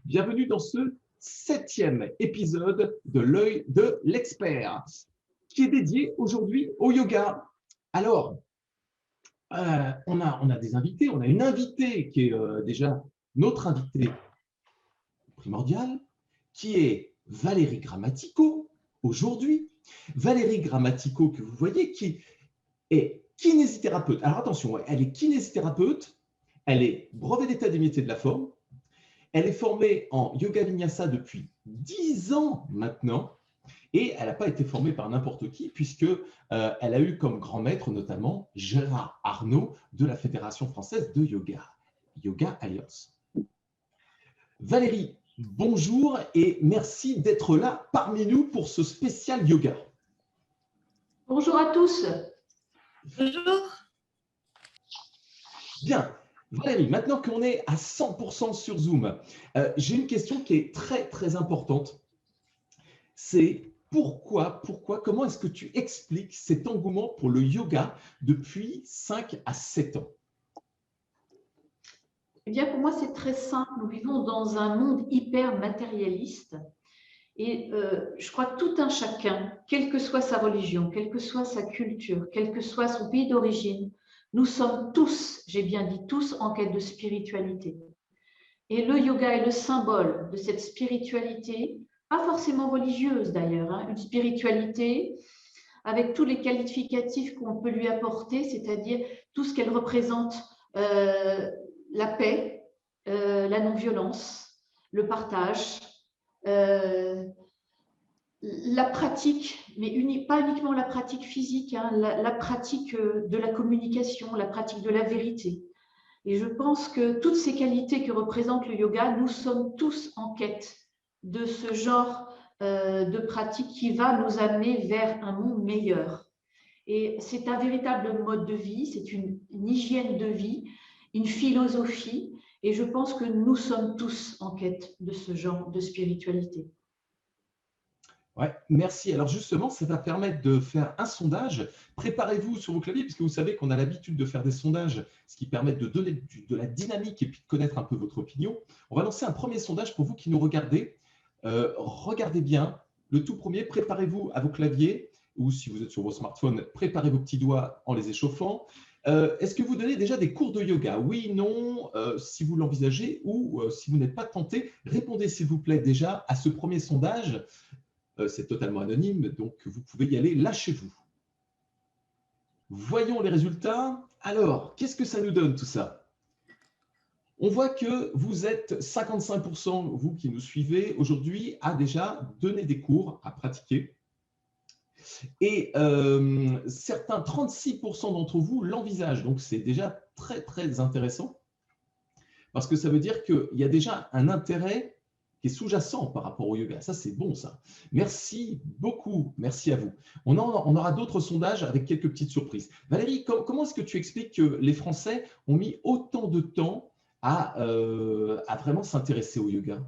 Bienvenue dans ce 7e épisode de l'œil de l'expert, qui est dédié aujourd'hui au yoga. Alors, on a des invités, on a une invitée qui est déjà notre invitée primordiale, qui est Valérie Grammatico, aujourd'hui. Valérie Grammatico, que vous voyez, qui est kinésithérapeute. Alors attention, elle est kinésithérapeute, elle est brevet d'état des métiers de la forme, elle est formée en yoga vinyasa depuis 10 ans maintenant, et elle n'a pas été formée par n'importe qui, puisque elle a eu comme grand maître notamment Gérard Arnault de la Fédération française de yoga, Yoga Alliance. Valérie, bonjour et merci d'être là parmi nous pour ce spécial yoga. Bonjour à tous. Bonjour. Bien, Valérie, maintenant qu'on est à 100% sur Zoom, j'ai une question qui est très importante. C'est comment est-ce que tu expliques cet engouement pour le yoga depuis 5 à 7 ans? Eh bien, pour moi, c'est très simple. Nous vivons dans un monde hyper matérialiste. Et je crois que tout un chacun, quelle que soit sa religion, quelle que soit sa culture, quel que soit son pays d'origine, nous sommes tous, j'ai bien dit tous, en quête de spiritualité. Et le yoga est le symbole de cette spiritualité, pas forcément religieuse d'ailleurs, hein, une spiritualité avec tous les qualificatifs qu'on peut lui apporter, c'est-à-dire tout ce qu'elle représente, la paix, la non-violence, le partage, la pratique, mais pas uniquement la pratique physique, hein, la pratique de la communication, la pratique de la vérité. Et je pense que toutes ces qualités que représente le yoga, nous sommes tous en quête de ce genre de pratique qui va nous amener vers un monde meilleur. Et c'est un véritable mode de vie, c'est une hygiène de vie, une philosophie, et je pense que nous sommes tous en quête de ce genre de spiritualité. Ouais, merci. Alors justement, ça va permettre de faire un sondage. Préparez-vous sur vos claviers, puisque vous savez qu'on a l'habitude de faire des sondages, ce qui permet de donner de la dynamique et puis de connaître un peu votre opinion. On va lancer un premier sondage pour vous qui nous regardez. Regardez bien. Le tout premier, préparez-vous à vos claviers, ou si vous êtes sur vos smartphones, préparez vos petits doigts en les échauffant. Est-ce que vous donnez déjà des cours de yoga? Oui, non, si vous l'envisagez, ou si vous n'êtes pas tenté, répondez s'il vous plaît déjà à ce premier sondage. C'est totalement anonyme, donc vous pouvez y aller, lâchez-vous. Voyons les résultats. Alors, qu'est-ce que ça nous donne tout ça? On voit que vous êtes 55%, vous qui nous suivez aujourd'hui, à déjà donner des cours, à pratiquer. Et certains, 36% d'entre vous l'envisagent. Donc, c'est déjà très intéressant parce que ça veut dire qu'il y a déjà un intérêt qui est sous-jacent par rapport au yoga. Ça, c'est bon, ça. Merci beaucoup. Merci à vous. On aura d'autres sondages avec quelques petites surprises. Valérie, comment est-ce que tu expliques que les Français ont mis autant de temps à vraiment s'intéresser au yoga?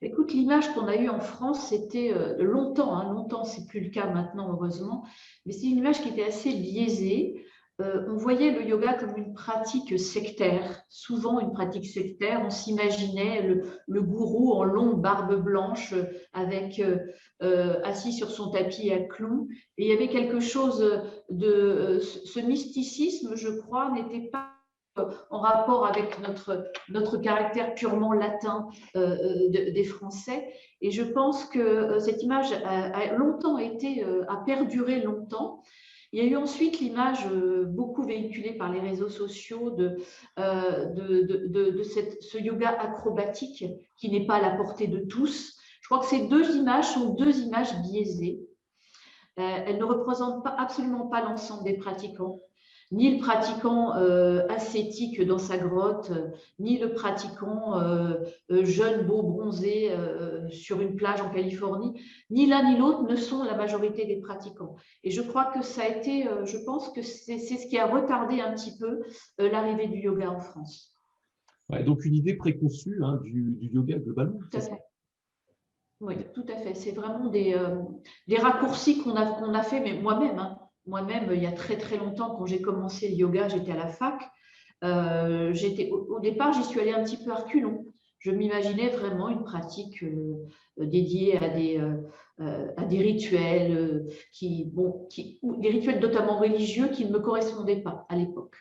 Écoute, l'image qu'on a eue en France, c'était longtemps, hein, longtemps, c'est plus le cas maintenant, heureusement, mais c'est une image qui était assez biaisée. On voyait le yoga comme une pratique sectaire, souvent une pratique sectaire. On s'imaginait le gourou en longue barbe blanche, avec assis sur son tapis à clous. Et il y avait quelque chose de ce mysticisme, je crois, n'était pas en rapport avec notre caractère purement latin des Français. Et je pense que cette image a perduré longtemps. Il y a eu ensuite l'image beaucoup véhiculée par les réseaux sociaux de ce yoga acrobatique qui n'est pas à la portée de tous. Je crois que ces deux images sont deux images biaisées. Elles ne représentent absolument pas l'ensemble des pratiquants, ni le pratiquant ascétique dans sa grotte, ni le pratiquant jeune, beau, bronzé sur une plage en Californie, ni l'un ni l'autre ne sont la majorité des pratiquants. Et je crois que ça a été, je pense que c'est ce qui a retardé un petit peu l'arrivée du yoga en France. Ouais, donc une idée préconçue hein, du yoga globalement. Tout à fait. Oui, tout à fait. C'est vraiment des raccourcis qu'on a fait, mais moi-même, hein. Moi-même, il y a très longtemps, quand j'ai commencé le yoga, j'étais à la fac. Au départ, j'y suis allée un petit peu à reculons. Je m'imaginais vraiment une pratique dédiée à des rituels, ou des rituels notamment religieux qui ne me correspondaient pas à l'époque.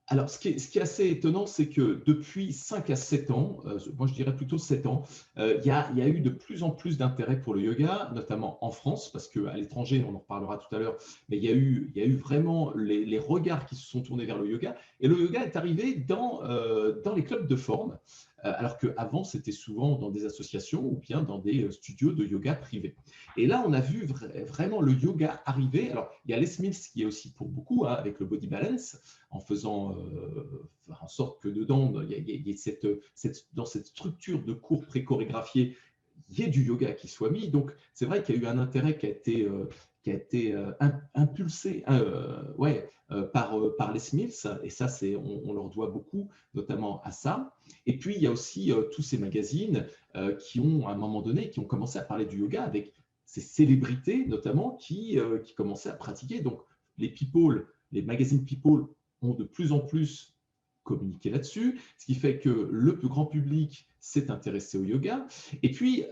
Alors, ce qui est assez étonnant, c'est que depuis 5 à 7 ans, moi je dirais plutôt 7 ans, il y a eu de plus en plus d'intérêt pour le yoga, notamment en France, parce qu'à l'étranger, on en reparlera tout à l'heure, mais il y a eu vraiment les regards qui se sont tournés vers le yoga. Et le yoga est arrivé dans les clubs de forme, alors qu'avant, c'était souvent dans des associations ou bien dans des studios de yoga privés. Et là, on a vu vraiment le yoga arriver. Alors, il y a Les Smiths qui est aussi pour beaucoup, hein, avec le body balance, en faisant en sorte que dedans, il y ait dans cette structure de cours pré-chorégraphiés, il y ait du yoga qui soit mis. Donc, c'est vrai qu'il y a eu un intérêt qui a été impulsé par les Smiths, et ça, on leur doit beaucoup, notamment à ça. Et puis, il y a aussi tous ces magazines qui ont, à un moment donné, qui ont commencé à parler du yoga avec ces célébrités, notamment, qui commençaient à pratiquer. Donc, les magazines People ont de plus en plus communiqué là-dessus, ce qui fait que le plus grand public s'est intéressé au yoga. Et puis,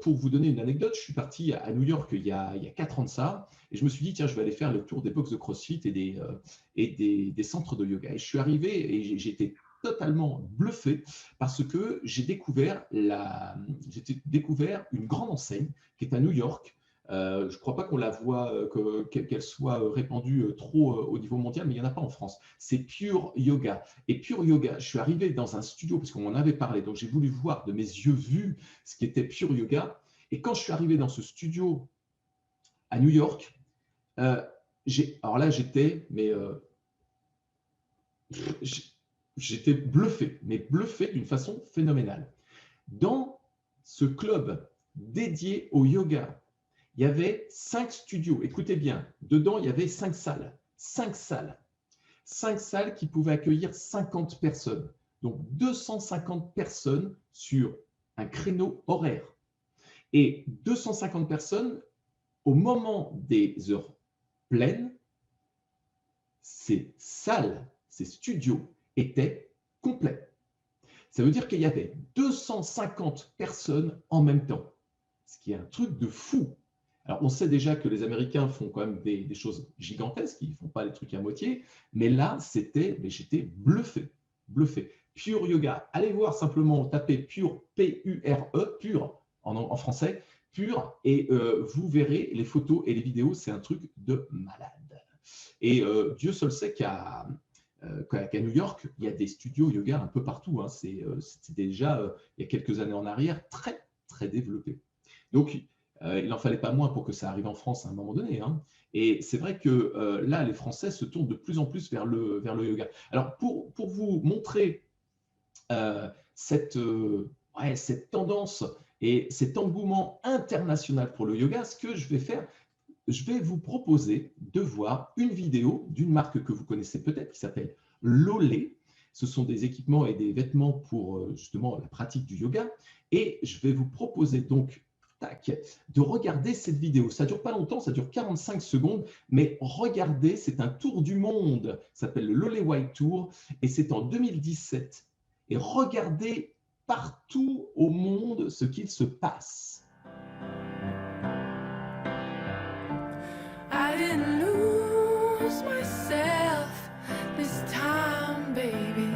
pour vous donner une anecdote, je suis parti à New York il y a 4 ans de ça, et je me suis dit, tiens, je vais aller faire le tour des box de CrossFit et des centres de yoga. Et je suis arrivé et j'ai été totalement bluffé parce que j'ai découvert une grande enseigne qui est à New York. Je ne crois pas qu'on la voit, qu'elle soit répandue trop au niveau mondial, mais il n'y en a pas en France. C'est Pure Yoga. Et Pure Yoga, je suis arrivé dans un studio, parce qu'on m'en avait parlé, donc j'ai voulu voir de mes yeux vus ce qui était Pure Yoga. Et quand je suis arrivé dans ce studio à New York, alors là, j'étais bluffé, mais bluffé d'une façon phénoménale. Dans ce club dédié au yoga, il y avait 5 studios. Écoutez bien, dedans, il y avait 5 salles. 5 salles. 5 salles qui pouvaient accueillir 50 personnes. Donc, 250 personnes sur un créneau horaire. Et 250 personnes, au moment des heures pleines, ces salles, ces studios étaient complets. Ça veut dire qu'il y avait 250 personnes en même temps, ce qui est un truc de fou. Alors, on sait déjà que les Américains font quand même des choses gigantesques, ils ne font pas les trucs à moitié, mais là, j'étais bluffé, bluffé. Pure Yoga, allez voir simplement, tapez Pure, P-U-R-E, Pure en français, Pure, et vous verrez les photos et les vidéos, c'est un truc de malade. Et Dieu seul sait qu'à New York, il y a des studios yoga un peu partout. Hein. C'était déjà, il y a quelques années en arrière, très, très développé. Donc, il n'en fallait pas moins pour que ça arrive en France à un moment donné. Hein. Et c'est vrai que là, les Français se tournent de plus en plus vers le yoga. Alors, pour vous montrer cette tendance et cet engouement international pour le yoga, ce que je vais faire, je vais vous proposer de voir une vidéo d'une marque que vous connaissez peut-être qui s'appelle Lolé. Ce sont des équipements et des vêtements pour justement la pratique du yoga. Et je vais vous proposer donc de regarder cette vidéo. Ça ne dure pas longtemps, ça dure 45 secondes, mais regardez, c'est un tour du monde. Ça s'appelle le Lolé White Tour et c'est en 2017. Et regardez partout au monde ce qu'il se passe. I didn't lose myself this time, baby.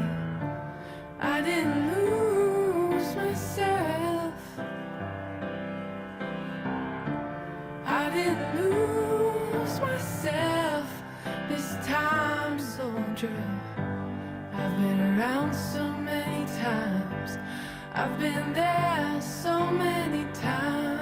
I didn't lose myself. I didn't lose myself this time, soldier. I've been around so many times. I've been there so many times.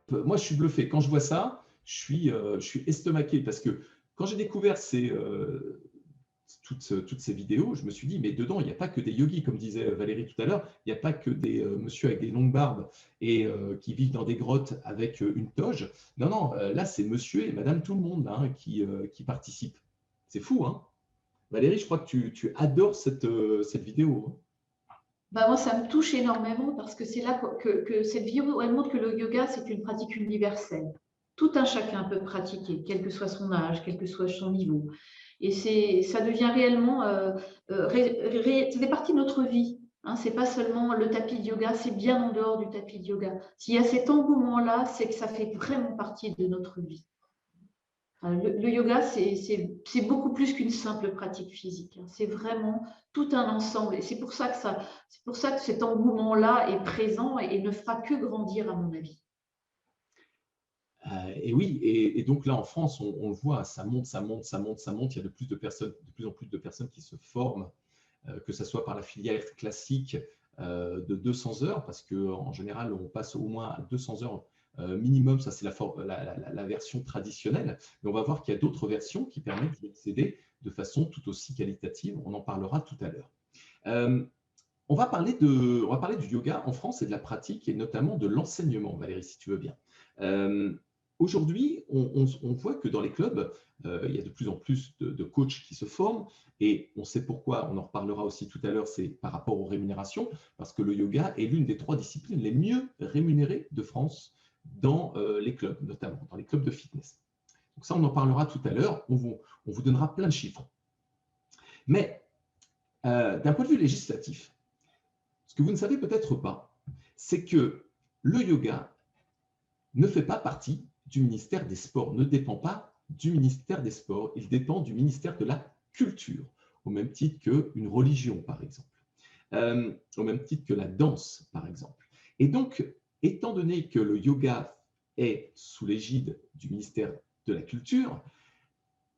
Moi, je suis bluffé. Quand je vois ça, je suis estomaqué parce que quand j'ai découvert toutes ces vidéos, je me suis dit, mais dedans, il n'y a pas que des yogis, comme disait Valérie tout à l'heure, il n'y a pas que des messieurs avec des longues barbes et qui vivent dans des grottes avec une toge. Non, non, là, c'est monsieur et madame tout le monde hein, qui participent. C'est fou, hein? Valérie, je crois que tu adores cette vidéo. Bah, moi, ça me touche énormément parce que c'est là que cette vidéo, elle montre que le yoga, c'est une pratique universelle. Tout un chacun peut pratiquer, quel que soit son âge, quel que soit son niveau. Et ça devient réellement, ça fait partie de notre vie. Hein, c'est pas seulement le tapis de yoga, c'est bien en dehors du tapis de yoga. S'il y a cet engouement-là, c'est que ça fait vraiment partie de notre vie. Le yoga, c'est beaucoup plus qu'une simple pratique physique. C'est vraiment tout un ensemble. Et c'est pour ça que cet engouement-là est présent et ne fera que grandir, à mon avis. Et oui, et donc là en France, on le voit, ça monte, ça monte, ça monte, ça monte. Il y a de plus en plus de personnes qui se forment, que ce soit par la filière classique de 200 heures, parce qu'en général, on passe au moins à 200 heures minimum. Ça, c'est la version traditionnelle. Mais on va voir qu'il y a d'autres versions qui permettent d'y accéder de façon tout aussi qualitative. On en parlera tout à l'heure. On va parler du yoga en France et de la pratique, et notamment de l'enseignement, Valérie, si tu veux bien. Aujourd'hui, on voit que dans les clubs, il y a de plus en plus de coachs qui se forment, et on sait pourquoi, on en reparlera aussi tout à l'heure, c'est par rapport aux rémunérations, parce que le yoga est l'une des 3 disciplines les mieux rémunérées de France dans les clubs, notamment dans les clubs de fitness. Donc ça, on en parlera tout à l'heure, on vous donnera plein de chiffres. Mais d'un point de vue législatif, ce que vous ne savez peut-être pas, c'est que le yoga ne fait pas partie du ministère des Sports, ne dépend pas du ministère des Sports, il dépend du ministère de la Culture, au même titre qu'une religion, par exemple, au même titre que la danse, par exemple. Et donc, étant donné que le yoga est sous l'égide du ministère de la Culture,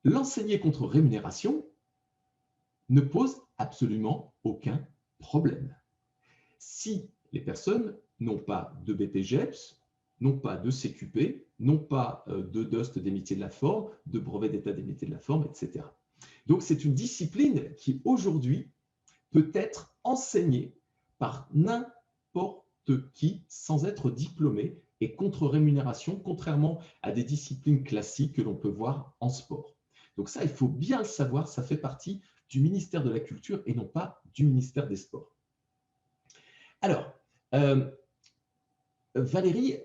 l'enseigner contre rémunération ne pose absolument aucun problème. Si les personnes n'ont pas de BPGEPS, n'ont pas de CQP, n'ont pas de DOST des métiers de la forme, de brevet d'état des métiers de la forme, etc. Donc, c'est une discipline qui, aujourd'hui, peut être enseignée par n'importe qui sans être diplômé et contre rémunération, contrairement à des disciplines classiques que l'on peut voir en sport. Donc ça, il faut bien le savoir, ça fait partie du ministère de la Culture et non pas du ministère des Sports. Alors, Valérie,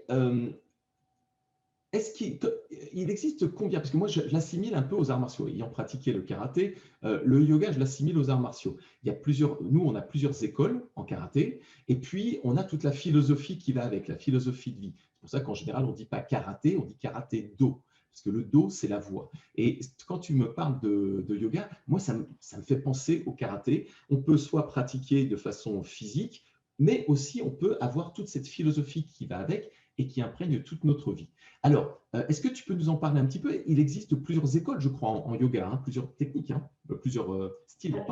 est-ce qu'il existe combien? Parce que moi, je l'assimile un peu aux arts martiaux. Ayant pratiqué le karaté, le yoga, je l'assimile aux arts martiaux. Il y a nous, on a plusieurs écoles en karaté, et puis on a toute la philosophie qui va avec, la philosophie de vie. C'est pour ça qu'en général, on ne dit pas karaté, on dit karaté-do, parce que le do, c'est la voix. Et quand tu me parles de yoga, moi, ça me fait penser au karaté. On peut soit pratiquer de façon physique, mais aussi on peut avoir toute cette philosophie qui va avec et qui imprègne toute notre vie. Alors, est-ce que tu peux nous en parler un petit peu? Il existe plusieurs écoles, je crois, en yoga, hein, plusieurs techniques, hein, plusieurs styles.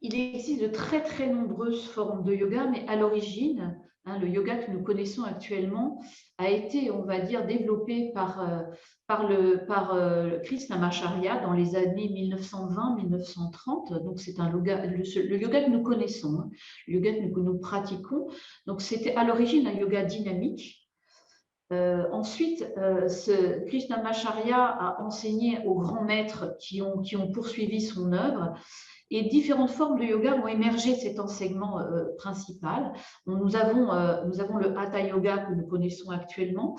Il existe de très, très nombreuses formes de yoga, mais à l'origine, le yoga que nous connaissons actuellement a été, on va dire, développé par Krishnamacharya dans les années 1920-1930. Donc, c'est le yoga que nous connaissons, hein, le yoga que nous pratiquons. Donc, c'était à l'origine un yoga dynamique. Ensuite, Krishnamacharya a enseigné aux grands maîtres qui ont poursuivi son œuvre. Et différentes formes de yoga ont émergé de cet enseignement principal. Nous avons le Hatha Yoga que nous connaissons actuellement,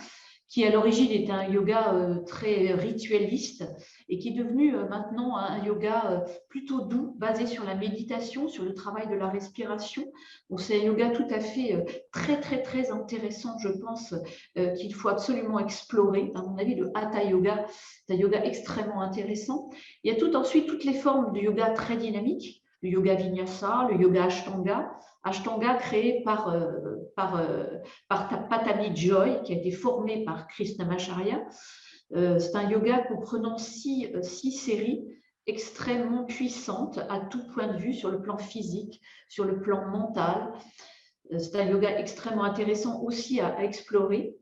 qui à l'origine était un yoga très ritualiste et qui est devenu maintenant un yoga plutôt doux, basé sur la méditation, sur le travail de la respiration. Donc c'est un yoga tout à fait très, très, très intéressant, je pense, qu'il faut absolument explorer. À mon avis, le Hatha Yoga, c'est un yoga extrêmement intéressant. Il y a ensuite toutes les formes de yoga très dynamiques, le yoga vinyasa, le yoga ashtanga. Ashtanga créé par Patanjali Joy, qui a été formé par Krishnamacharya. C'est un yoga comprenant six séries extrêmement puissantes à tout point de vue, sur le plan physique, sur le plan mental. C'est un yoga extrêmement intéressant aussi à explorer.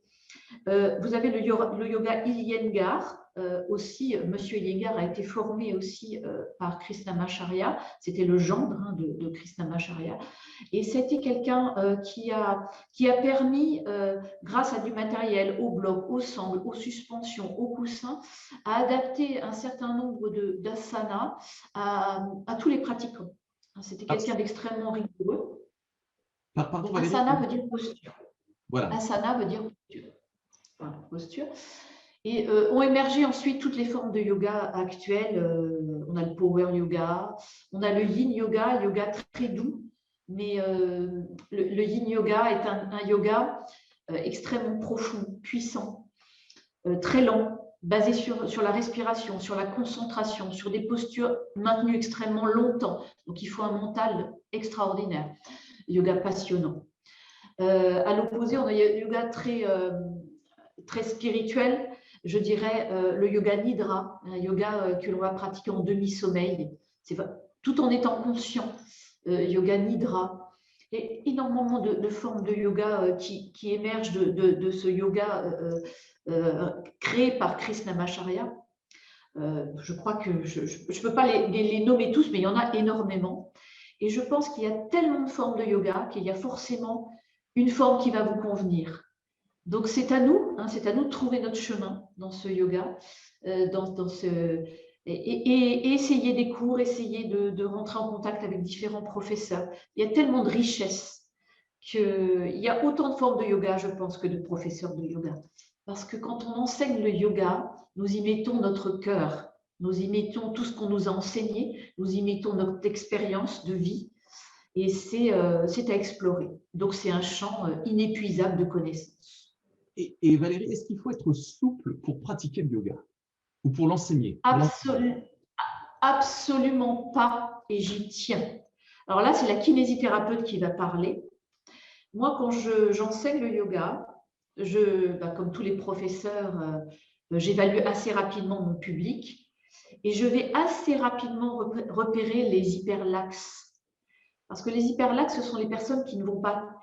Vous avez le yoga Iyengar. Aussi, Monsieur Iyengar a été formé aussi par Krishnamacharya. C'était le gendre de Krishnamacharya. Et c'était quelqu'un qui a permis, grâce à du matériel, au bloc, aux sangles, aux suspensions, aux coussins, à adapter un certain nombre d'asanas à tous les pratiquants. C'était quelqu'un d'extrêmement rigoureux. Pardon, Valérie. Asana veut dire posture. Voilà. Asana veut dire posture. Voilà, posture. Et ont émergé ensuite toutes les formes de yoga actuelles. On a le power yoga, on a le yin yoga, yoga très doux. Mais le yin yoga est un yoga extrêmement profond, puissant, très lent, basé sur la respiration, sur la concentration, sur des postures maintenues extrêmement longtemps. Donc, il faut un mental extraordinaire. Yoga passionnant. À l'opposé, on a le yoga très spirituel, je dirais le yoga nidra, un yoga que l'on va pratiquer en demi-sommeil, tout en étant conscient. Yoga nidra. Il y a énormément de formes de yoga qui émergent de ce yoga créé par Krishnamacharya. Je crois que je ne peux pas les nommer tous, mais il y en a énormément. Et je pense qu'il y a tellement de formes de yoga qu'il y a forcément une forme qui va vous convenir. Donc, c'est à nous de trouver notre chemin dans ce yoga, et essayer des cours, essayer de rentrer en contact avec différents professeurs. Il y a tellement de richesse qu'il y a autant de formes de yoga, je pense, que de professeurs de yoga. Parce que quand on enseigne le yoga, nous y mettons notre cœur, nous y mettons tout ce qu'on nous a enseigné, nous y mettons notre expérience de vie, et c'est à explorer. Donc, c'est un champ inépuisable de connaissances. Et Valérie, est-ce qu'il faut être souple pour pratiquer le yoga ou pour l'enseigner? Absolument pas, et j'y tiens. Alors là, c'est la kinésithérapeute qui va parler. Moi, quand j'enseigne le yoga, comme tous les professeurs, j'évalue assez rapidement mon public et je vais assez rapidement repérer les hyperlaxes. Parce que les hyperlaxes, ce sont les personnes qui ne vont pas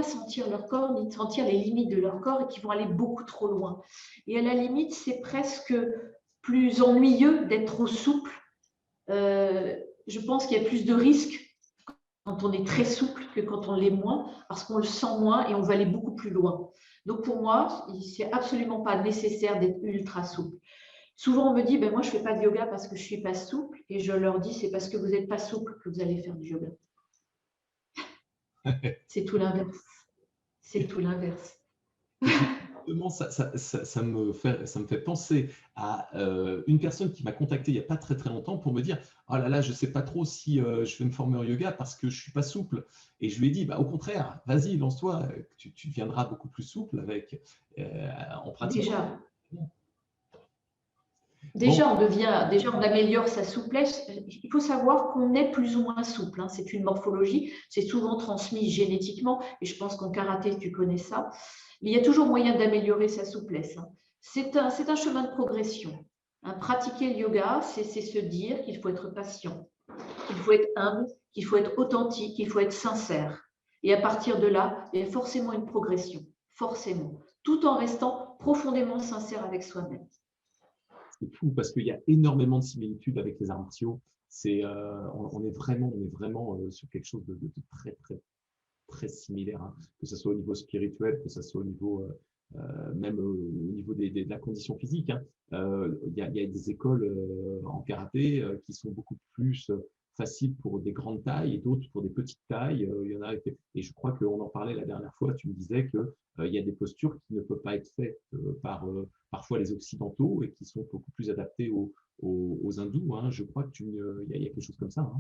sentir leur corps, ni sentir les limites de leur corps et qui vont aller beaucoup trop loin. Et à la limite, c'est presque plus ennuyeux d'être trop souple. Je pense qu'il y a plus de risques quand on est très souple que quand on l'est moins, parce qu'on le sent moins et on va aller beaucoup plus loin. Donc pour moi, c'est absolument pas nécessaire d'être ultra souple. Souvent, on me dit, moi, je ne fais pas de yoga parce que je ne suis pas souple. Et je leur dis, c'est parce que vous n'êtes pas souple que vous allez faire du yoga. C'est tout l'inverse. C'est tout l'inverse. Ça me fait penser à une personne qui m'a contacté il n'y a pas très longtemps pour me dire « Oh là là, je ne sais pas trop si je vais me former en yoga parce que je ne suis pas souple. » Et je lui ai dit au contraire, vas-y, lance-toi, tu deviendras beaucoup plus souple en pratiquant. Déjà, on améliore sa souplesse. Il faut savoir qu'on est plus ou moins souple. C'est une morphologie. C'est souvent transmis génétiquement. Et je pense qu'en karaté, tu connais ça. Mais il y a toujours moyen d'améliorer sa souplesse. C'est un chemin de progression. Pratiquer le yoga, c'est se dire qu'il faut être patient, qu'il faut être humble, qu'il faut être authentique, qu'il faut être sincère. Et à partir de là, il y a forcément une progression. Forcément. Tout en restant profondément sincère avec soi-même. C'est fou parce qu'il y a énormément de similitudes avec les arts martiaux. On est vraiment sur quelque chose de très similaire, que ce soit au niveau spirituel, que ce soit au niveau même au niveau de la condition physique. Il y a des écoles en karaté qui sont beaucoup plus faciles pour des grandes tailles et d'autres pour des petites tailles. Il y en a, et je crois qu'on en parlait la dernière fois. Tu me disais qu'il y a des postures qui ne peuvent pas être faites par parfois les occidentaux et qui sont beaucoup plus adaptées aux hindous. Je crois qu'il y a quelque chose comme ça.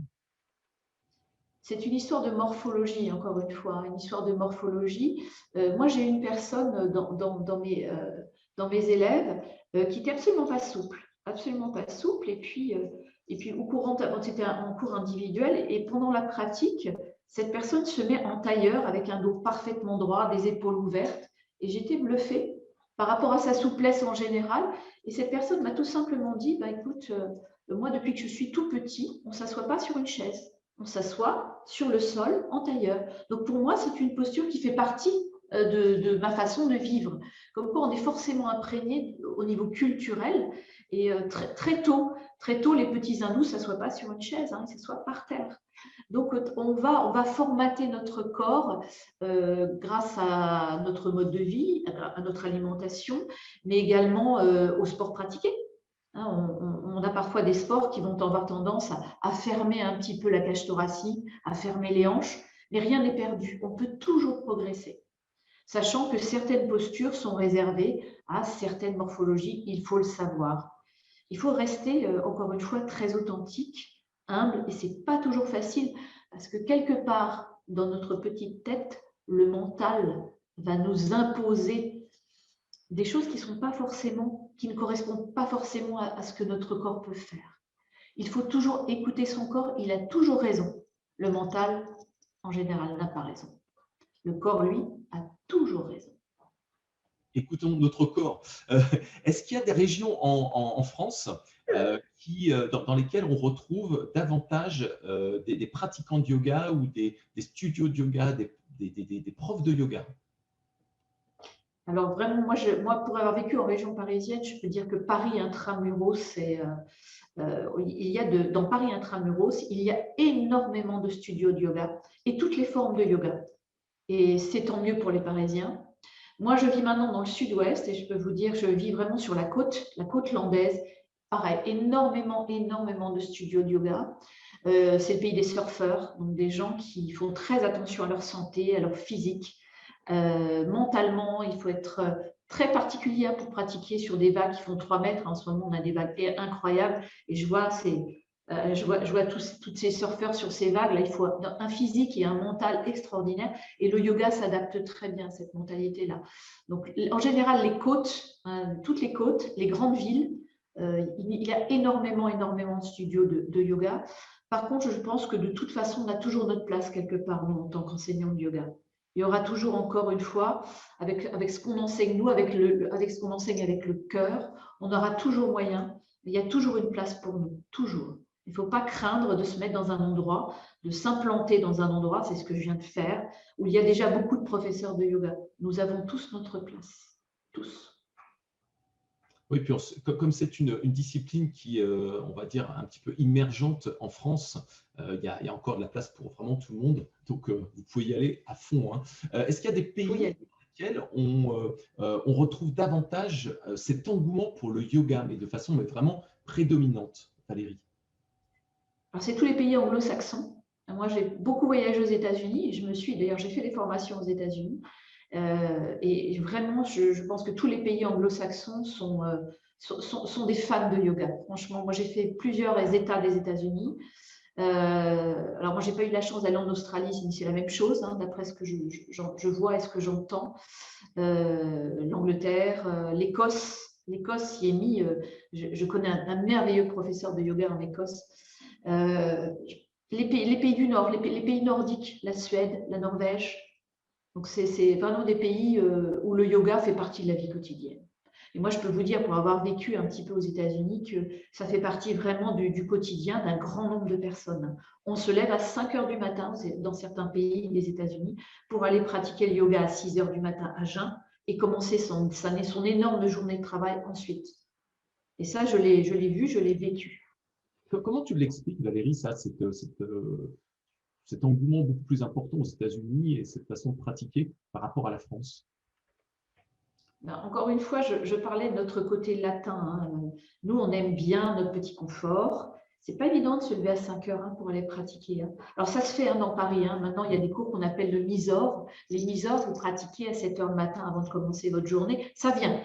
C'est une histoire de morphologie, encore une fois, une histoire de morphologie. Moi, j'ai une personne dans mes élèves qui n'était absolument pas souple, et puis au courant, c'était un cours individuel, et pendant la pratique, cette personne se met en tailleur avec un dos parfaitement droit, des épaules ouvertes, et j'étais bluffée par rapport à sa souplesse en général, et cette personne m'a tout simplement dit, écoute, moi, depuis que je suis tout petit, on ne s'assoit pas sur une chaise. On s'assoit sur le sol en tailleur. Donc, pour moi, c'est une posture qui fait partie de ma façon de vivre. Comme quoi, on est forcément imprégné au niveau culturel. Et très tôt, les petits hindous ne s'assoient pas sur une chaise, ils s'assoient par terre. Donc, on va formater notre corps grâce à notre mode de vie, à notre alimentation, mais également au sport pratiqué. On on a parfois des sports qui vont avoir tendance à fermer un petit peu la cage thoracique, à fermer les hanches, mais rien n'est perdu. On peut toujours progresser, sachant que certaines postures sont réservées à certaines morphologies, il faut le savoir. Il faut rester, encore une fois, très authentique, humble, et ce n'est pas toujours facile, parce que quelque part, dans notre petite tête, le mental va nous imposer des choses qui ne correspondent pas forcément à ce que notre corps peut faire. Il faut toujours écouter son corps, il a toujours raison. Le mental, en général, n'a pas raison. Le corps, lui, a toujours raison. Écoutons notre corps. Est-ce qu'il y a des régions en France dans lesquelles on retrouve davantage des pratiquants de yoga ou des studios de yoga, des profs de yoga? Alors vraiment, moi, pour avoir vécu en région parisienne, je peux dire que Paris intramuros, dans Paris intramuros, il y a énormément de studios de yoga et toutes les formes de yoga. Et c'est tant mieux pour les Parisiens. Moi, je vis maintenant dans le sud-ouest et je peux vous dire que je vis vraiment sur la côte landaise. Pareil, énormément de studios de yoga. C'est le pays des surfeurs, donc des gens qui font très attention à leur santé, à leur physique. Mentalement, il faut être très particulier pour pratiquer sur des vagues qui font 3 mètres. En ce moment, on a des vagues incroyables et je vois tous ces surfeurs sur ces vagues. Là, il faut un physique et un mental extraordinaire. Et le yoga s'adapte très bien à cette mentalité-là. Donc, en général, les côtes, toutes les côtes, les grandes villes, il y a énormément de studios de yoga. Par contre, je pense que de toute façon, on a toujours notre place quelque part, nous, en tant qu'enseignants de yoga. Il y aura toujours, encore une fois, avec ce qu'on enseigne, nous, avec ce qu'on enseigne avec le cœur, on aura toujours moyen. Il y a toujours une place pour nous, toujours. Il ne faut pas craindre de se mettre dans un endroit, de s'implanter dans un endroit, c'est ce que je viens de faire, où il y a déjà beaucoup de professeurs de yoga. Nous avons tous notre place, tous. Oui, puis comme c'est une discipline qui, on va dire, un petit peu immergente en France, il y a encore de la place pour vraiment tout le monde, donc vous pouvez y aller à fond. Hein. Est-ce qu'il y a des pays dans lesquels on retrouve davantage cet engouement pour le yoga, mais de façon vraiment prédominante, Valérie? Alors, c'est tous les pays anglo-saxons. Moi, j'ai beaucoup voyagé aux États-Unis. D'ailleurs, j'ai fait des formations aux États-Unis. Et vraiment, je pense que tous les pays anglo-saxons sont des fans de yoga. Franchement, moi, j'ai fait plusieurs États des États-Unis. Alors, moi, je n'ai pas eu la chance d'aller en Australie, c'est la même chose, hein, d'après ce que je vois et ce que j'entends. L'Angleterre, l'Écosse y est mis. Je connais un merveilleux professeur de yoga en Écosse. Les pays du Nord, les pays nordiques, la Suède, la Norvège. Donc, c'est vraiment des pays où le yoga fait partie de la vie quotidienne. Et moi, je peux vous dire, pour avoir vécu un petit peu aux États-Unis, que ça fait partie vraiment du quotidien d'un grand nombre de personnes. On se lève à 5 heures du matin dans certains pays des États-Unis pour aller pratiquer le yoga à 6 heures du matin à jeun et commencer son énorme journée de travail ensuite. Et ça, je l'ai vu, je l'ai vécu. Comment tu l'expliques, Valérie, ça, cet engouement beaucoup plus important aux États-Unis et cette façon de pratiquer par rapport à la France? Encore une fois, je parlais de notre côté latin. Hein. Nous, on aime bien notre petit confort. C'est pas évident de se lever à 5 heures pour aller pratiquer. Hein. Alors, ça se fait dans Paris. Hein. Maintenant, il y a des cours qu'on appelle le misor. Les misors, vous pratiquez à 7 heures le matin avant de commencer votre journée. Ça vient.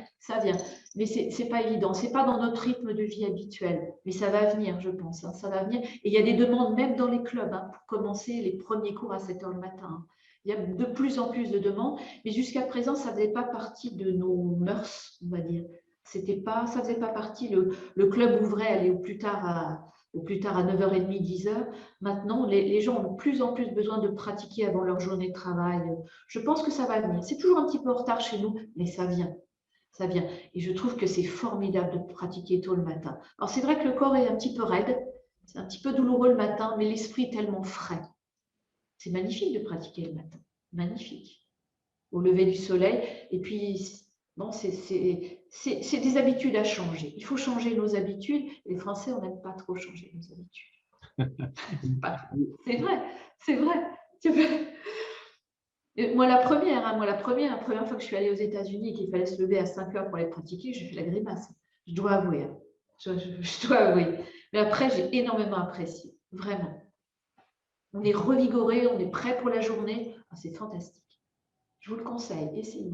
Mais c'est pas évident. C'est pas dans notre rythme de vie habituel. Mais ça va venir, je pense. Hein. Ça va venir. Et il y a des demandes même dans les clubs pour commencer les premiers cours à 7 heures le matin. Hein. Il y a de plus en plus de demandes, mais jusqu'à présent, ça ne faisait pas partie de nos mœurs, on va dire. Ça ne faisait pas partie. Le club ouvrait, allait au plus tard à 9h30, 10h. Maintenant, les gens ont de plus en plus besoin de pratiquer avant leur journée de travail. Je pense que ça va venir. C'est toujours un petit peu en retard chez nous, mais ça vient. Ça vient. Et je trouve que c'est formidable de pratiquer tôt le matin. Alors, c'est vrai que le corps est un petit peu raide, c'est un petit peu douloureux le matin, mais l'esprit est tellement frais. C'est magnifique de pratiquer le matin, magnifique. Au lever du soleil. Et puis, bon, c'est des habitudes à changer. Il faut changer nos habitudes. Les Français, on n'aime pas trop changer nos habitudes. C'est vrai. Moi, la première fois que je suis allée aux États-Unis et qu'il fallait se lever à 5 heures pour les pratiquer, j'ai fait la grimace. Je dois avouer. Je dois avouer. Mais après, j'ai énormément apprécié, vraiment. On est revigoré, on est prêt pour la journée. Ah, c'est fantastique. Je vous le conseille, essayez.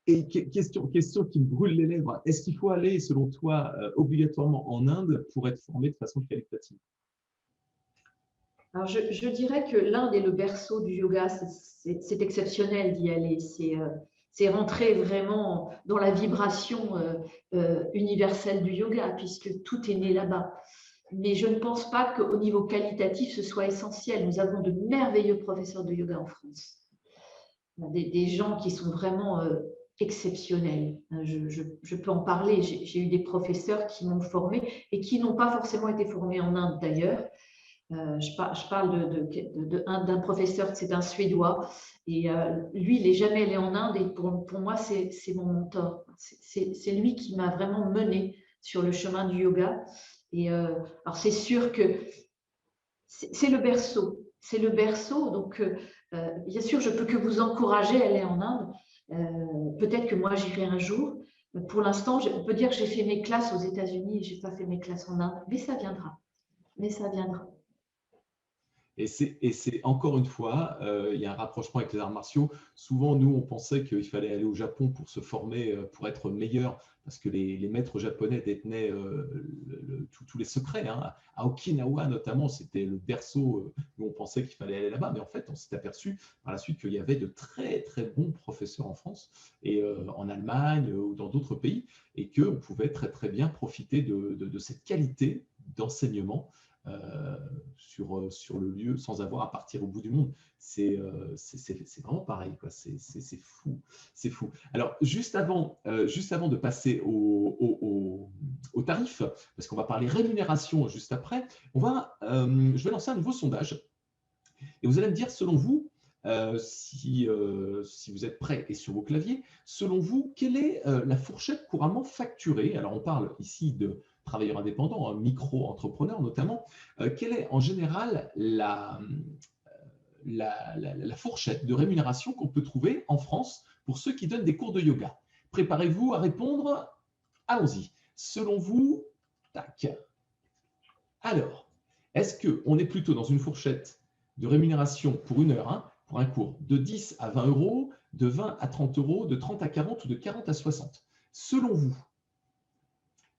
Et question qui me brûle les lèvres, est-ce qu'il faut aller, selon toi, obligatoirement en Inde pour être formé de façon qualitative? Alors, je dirais que l'Inde est le berceau du yoga. C'est exceptionnel d'y aller. C'est rentrer vraiment dans la vibration universelle du yoga, puisque tout est né là-bas. Mais je ne pense pas qu'au niveau qualitatif, ce soit essentiel. Nous avons de merveilleux professeurs de yoga en France. Des gens qui sont vraiment exceptionnels. Je peux en parler. J'ai eu des professeurs qui m'ont formé et qui n'ont pas forcément été formés en Inde d'ailleurs. Je parle d'un professeur, c'est un Suédois, et lui, il n'est jamais allé en Inde, et pour moi, c'est mon mentor. C'est lui qui m'a vraiment mené sur le chemin du yoga. Et alors, c'est sûr que c'est le berceau. C'est le berceau, donc bien sûr, je peux que vous encourager à aller en Inde. Peut-être que moi, j'irai un jour. Pour l'instant, on peut dire que j'ai fait mes classes aux États-Unis et je n'ai pas fait mes classes en Inde, mais ça viendra. Mais ça viendra. Et c'est encore une fois, il y a un rapprochement avec les arts martiaux. Souvent, nous, on pensait qu'il fallait aller au Japon pour se former, pour être meilleur, parce que les maîtres japonais détenaient tous les secrets. Hein. À Okinawa, notamment, c'était le berceau où on pensait qu'il fallait aller là-bas. Mais en fait, on s'est aperçu par la suite qu'il y avait de très, très bons professeurs en France et en Allemagne ou dans d'autres pays, et qu'on pouvait très, très bien profiter de cette qualité d'enseignement sur le lieu sans avoir à partir au bout du monde. C'est vraiment pareil, quoi. C'est fou. C'est fou. Alors, juste avant de passer au tarif, parce qu'on va parler rémunération juste après, je vais lancer un nouveau sondage. Et vous allez me dire, selon vous, si vous êtes prêts et sur vos claviers, selon vous, quelle est la fourchette couramment facturée? Alors, on parle ici de travailleurs indépendants, micro-entrepreneurs notamment. Quelle est en général la fourchette de rémunération qu'on peut trouver en France pour ceux qui donnent des cours de yoga? Préparez-vous à répondre. Allons-y. Selon vous, tac. Alors, est-ce qu'on est plutôt dans une fourchette de rémunération pour une heure, hein, pour un cours, de 10 à 20 euros, de 20 à 30 euros, de 30 à 40 ou de 40 à 60? Selon vous?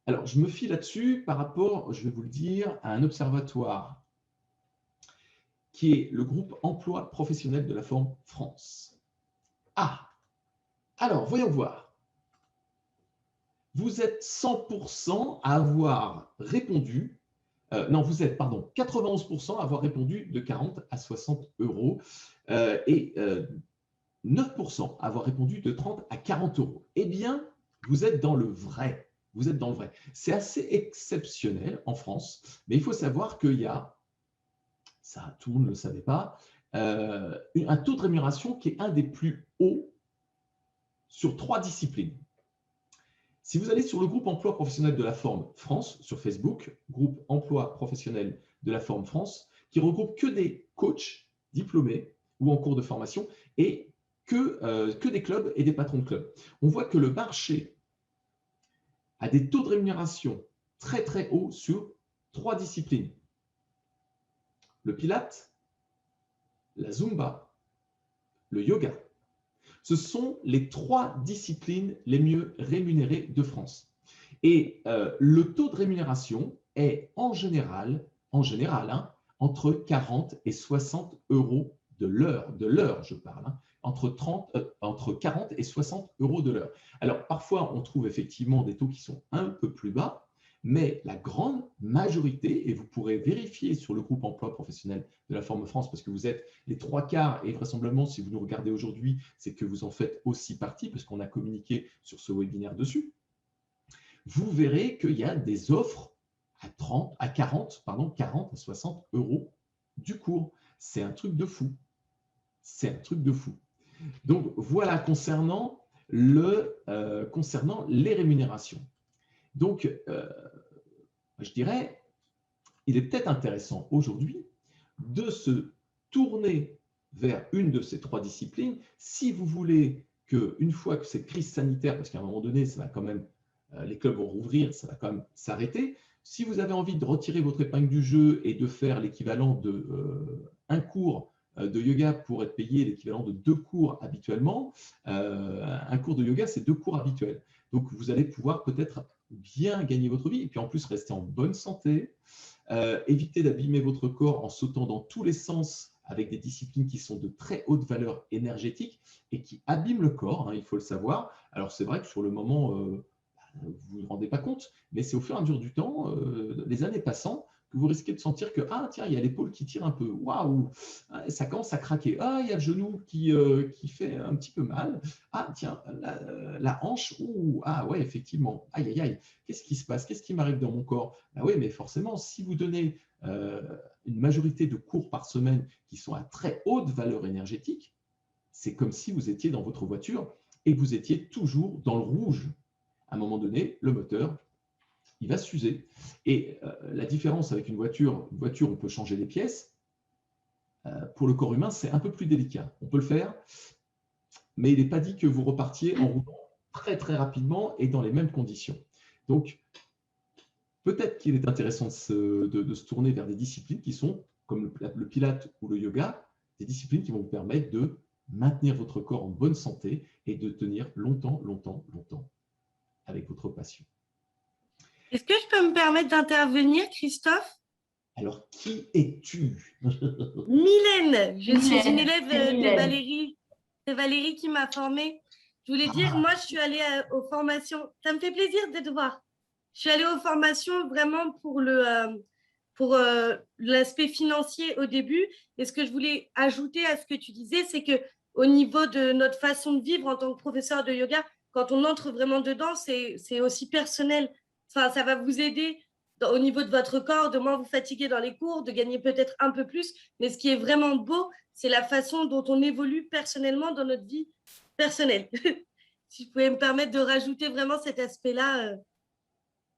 Alors, je me fie là-dessus par rapport, je vais vous le dire, à un observatoire qui est le groupe Emploi Professionnel de la Forme France. Ah, alors, voyons voir. Vous êtes 100% à avoir répondu, non, vous êtes, pardon, 91% à avoir répondu de 40 à 60 euros et 9% à avoir répondu de 30 à 40 euros. Eh bien, vous êtes dans le vrai. Vous êtes dans le vrai. C'est assez exceptionnel en France, mais il faut savoir qu'il y a, ça tout le monde ne le savait pas, un taux de rémunération qui est un des plus hauts sur 3 disciplines. Si vous allez sur le groupe Emploi Professionnel de la Forme France sur Facebook, groupe Emploi Professionnel de la Forme France, qui regroupe que des coachs diplômés ou en cours de formation et que des clubs et des patrons de clubs, on voit que le marché a des taux de rémunération très très hauts sur 3 disciplines. Le pilate, la zumba, le yoga. Ce sont les 3 disciplines les mieux rémunérées de France. Et le taux de rémunération est en général hein, entre 40 et 60 euros de l'heure je parle, hein, entre 40 et 60 euros de l'heure. Alors parfois on trouve effectivement des taux qui sont un peu plus bas, mais la grande majorité, et vous pourrez vérifier sur le groupe Emploi Professionnel de la Forme France, parce que vous êtes les 3/4, et vraisemblablement, si vous nous regardez aujourd'hui, c'est que vous en faites aussi partie, parce qu'on a communiqué sur ce webinaire dessus, vous verrez qu'il y a des offres à 40 à 60 euros du cours. C'est un truc de fou. C'est un truc de fou. Donc, voilà concernant les rémunérations. Donc, je dirais, il est peut-être intéressant aujourd'hui de se tourner vers une de ces 3 disciplines si vous voulez qu'une fois que cette crise sanitaire, parce qu'à un moment donné, ça va quand même les clubs vont rouvrir, ça va quand même s'arrêter. Si vous avez envie de retirer votre épingle du jeu et de faire l'équivalent de un cours de yoga pour être payé l'équivalent de 2 cours habituellement, un cours de yoga, c'est 2 cours habituels. Donc, vous allez pouvoir peut-être bien gagner votre vie et puis en plus rester en bonne santé, éviter d'abîmer votre corps en sautant dans tous les sens avec des disciplines qui sont de très haute valeur énergétique et qui abîment le corps, hein, il faut le savoir. Alors, c'est vrai que sur le moment, vous ne vous rendez pas compte, mais c'est au fur et à mesure du temps, les années passant, que vous risquez de sentir que, ah tiens, il y a l'épaule qui tire un peu, waouh, ça commence à craquer, ah, il y a le genou qui fait un petit peu mal, ah tiens, la hanche, ouh, ah ouais, effectivement, aïe, aïe, aïe, qu'est-ce qui se passe, qu'est-ce qui m'arrive dans mon corps? Ah oui, mais forcément, si vous donnez une majorité de cours par semaine qui sont à très haute valeur énergétique, c'est comme si vous étiez dans votre voiture et que vous étiez toujours dans le rouge. À un moment donné, le moteur, il va s'user. Et la différence avec une voiture, on peut changer les pièces. Pour le corps humain, c'est un peu plus délicat. On peut le faire, mais il n'est pas dit que vous repartiez en roulant très, très rapidement et dans les mêmes conditions. Donc, peut-être qu'il est intéressant de se tourner vers des disciplines qui sont, comme le pilate ou le yoga, des disciplines qui vont vous permettre de maintenir votre corps en bonne santé et de tenir longtemps, longtemps, longtemps avec votre passion. Est-ce que je peux me permettre d'intervenir, Christophe? Alors, qui es-tu? Mylène, je suis une élève de Mylène. Valérie. C'est Valérie qui m'a formée. Je voulais dire, moi, je suis allée aux formations. Ça me fait plaisir de te voir. Je suis allée aux formations vraiment pour l'aspect financier au début. Et ce que je voulais ajouter à ce que tu disais, c'est qu'au niveau de notre façon de vivre en tant que professeur de yoga, quand on entre vraiment dedans, c'est aussi personnel. Enfin, ça va vous aider au niveau de votre corps, de moins vous fatiguer dans les cours, de gagner peut-être un peu plus. Mais ce qui est vraiment beau, c'est la façon dont on évolue personnellement dans notre vie personnelle. Si je pouvais me permettre de rajouter vraiment cet aspect-là,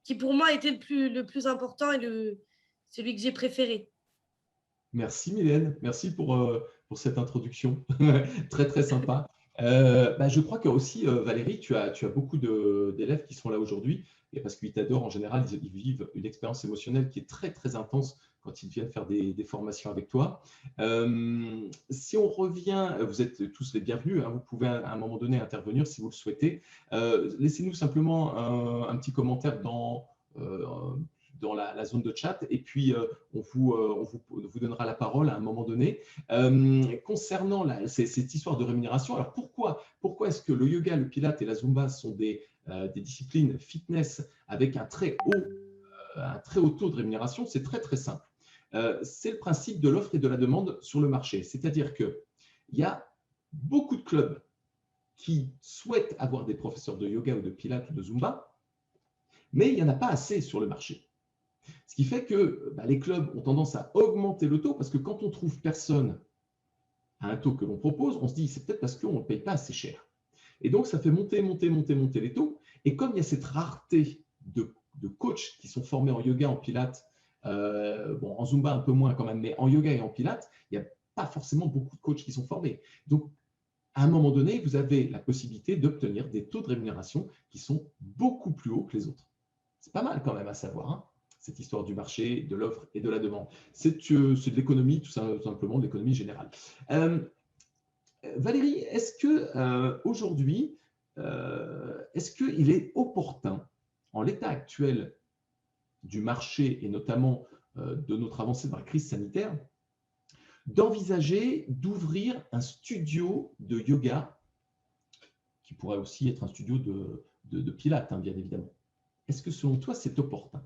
qui pour moi était le plus important et celui que j'ai préféré. Merci Mylène, merci pour cette introduction, très très sympa. Je crois que aussi Valérie, tu as beaucoup d'élèves qui sont là aujourd'hui, et parce qu'ils t'adorent en général, ils vivent une expérience émotionnelle qui est très très intense quand ils viennent faire des formations avec toi. Si on revient, vous êtes tous les bienvenus, hein, vous pouvez à un moment donné intervenir si vous le souhaitez. Laissez-nous simplement un petit commentaire dans la zone de chat et puis on vous donnera la parole à un moment donné. Concernant cette histoire de rémunération, alors pourquoi est-ce que le yoga, le pilate et la zumba sont des disciplines fitness avec un très haut taux de rémunération? C'est très très simple. C'est le principe de l'offre et de la demande sur le marché. C'est-à-dire qu'il y a beaucoup de clubs qui souhaitent avoir des professeurs de yoga ou de pilate ou de zumba, mais il n'y en a pas assez sur le marché. Ce qui fait que les clubs ont tendance à augmenter le taux parce que quand on trouve personne à un taux que l'on propose, on se dit c'est peut-être parce qu'on ne paye pas assez cher. Et donc, ça fait monter les taux. Et comme il y a cette rareté de coachs qui sont formés en yoga, en pilates, en Zumba un peu moins quand même, mais en yoga et en pilates, il n'y a pas forcément beaucoup de coachs qui sont formés. Donc, à un moment donné, vous avez la possibilité d'obtenir des taux de rémunération qui sont beaucoup plus hauts que les autres. C'est pas mal quand même à savoir, hein, cette histoire du marché, de l'offre et de la demande. C'est de l'économie, tout simplement, de l'économie générale. Valérie, est-ce que aujourd'hui, est-ce qu'il est opportun, en l'état actuel du marché et notamment de notre avancée dans la crise sanitaire, d'envisager d'ouvrir un studio de yoga qui pourrait aussi être un studio de pilates, hein, bien évidemment. Est-ce que selon toi, c'est opportun?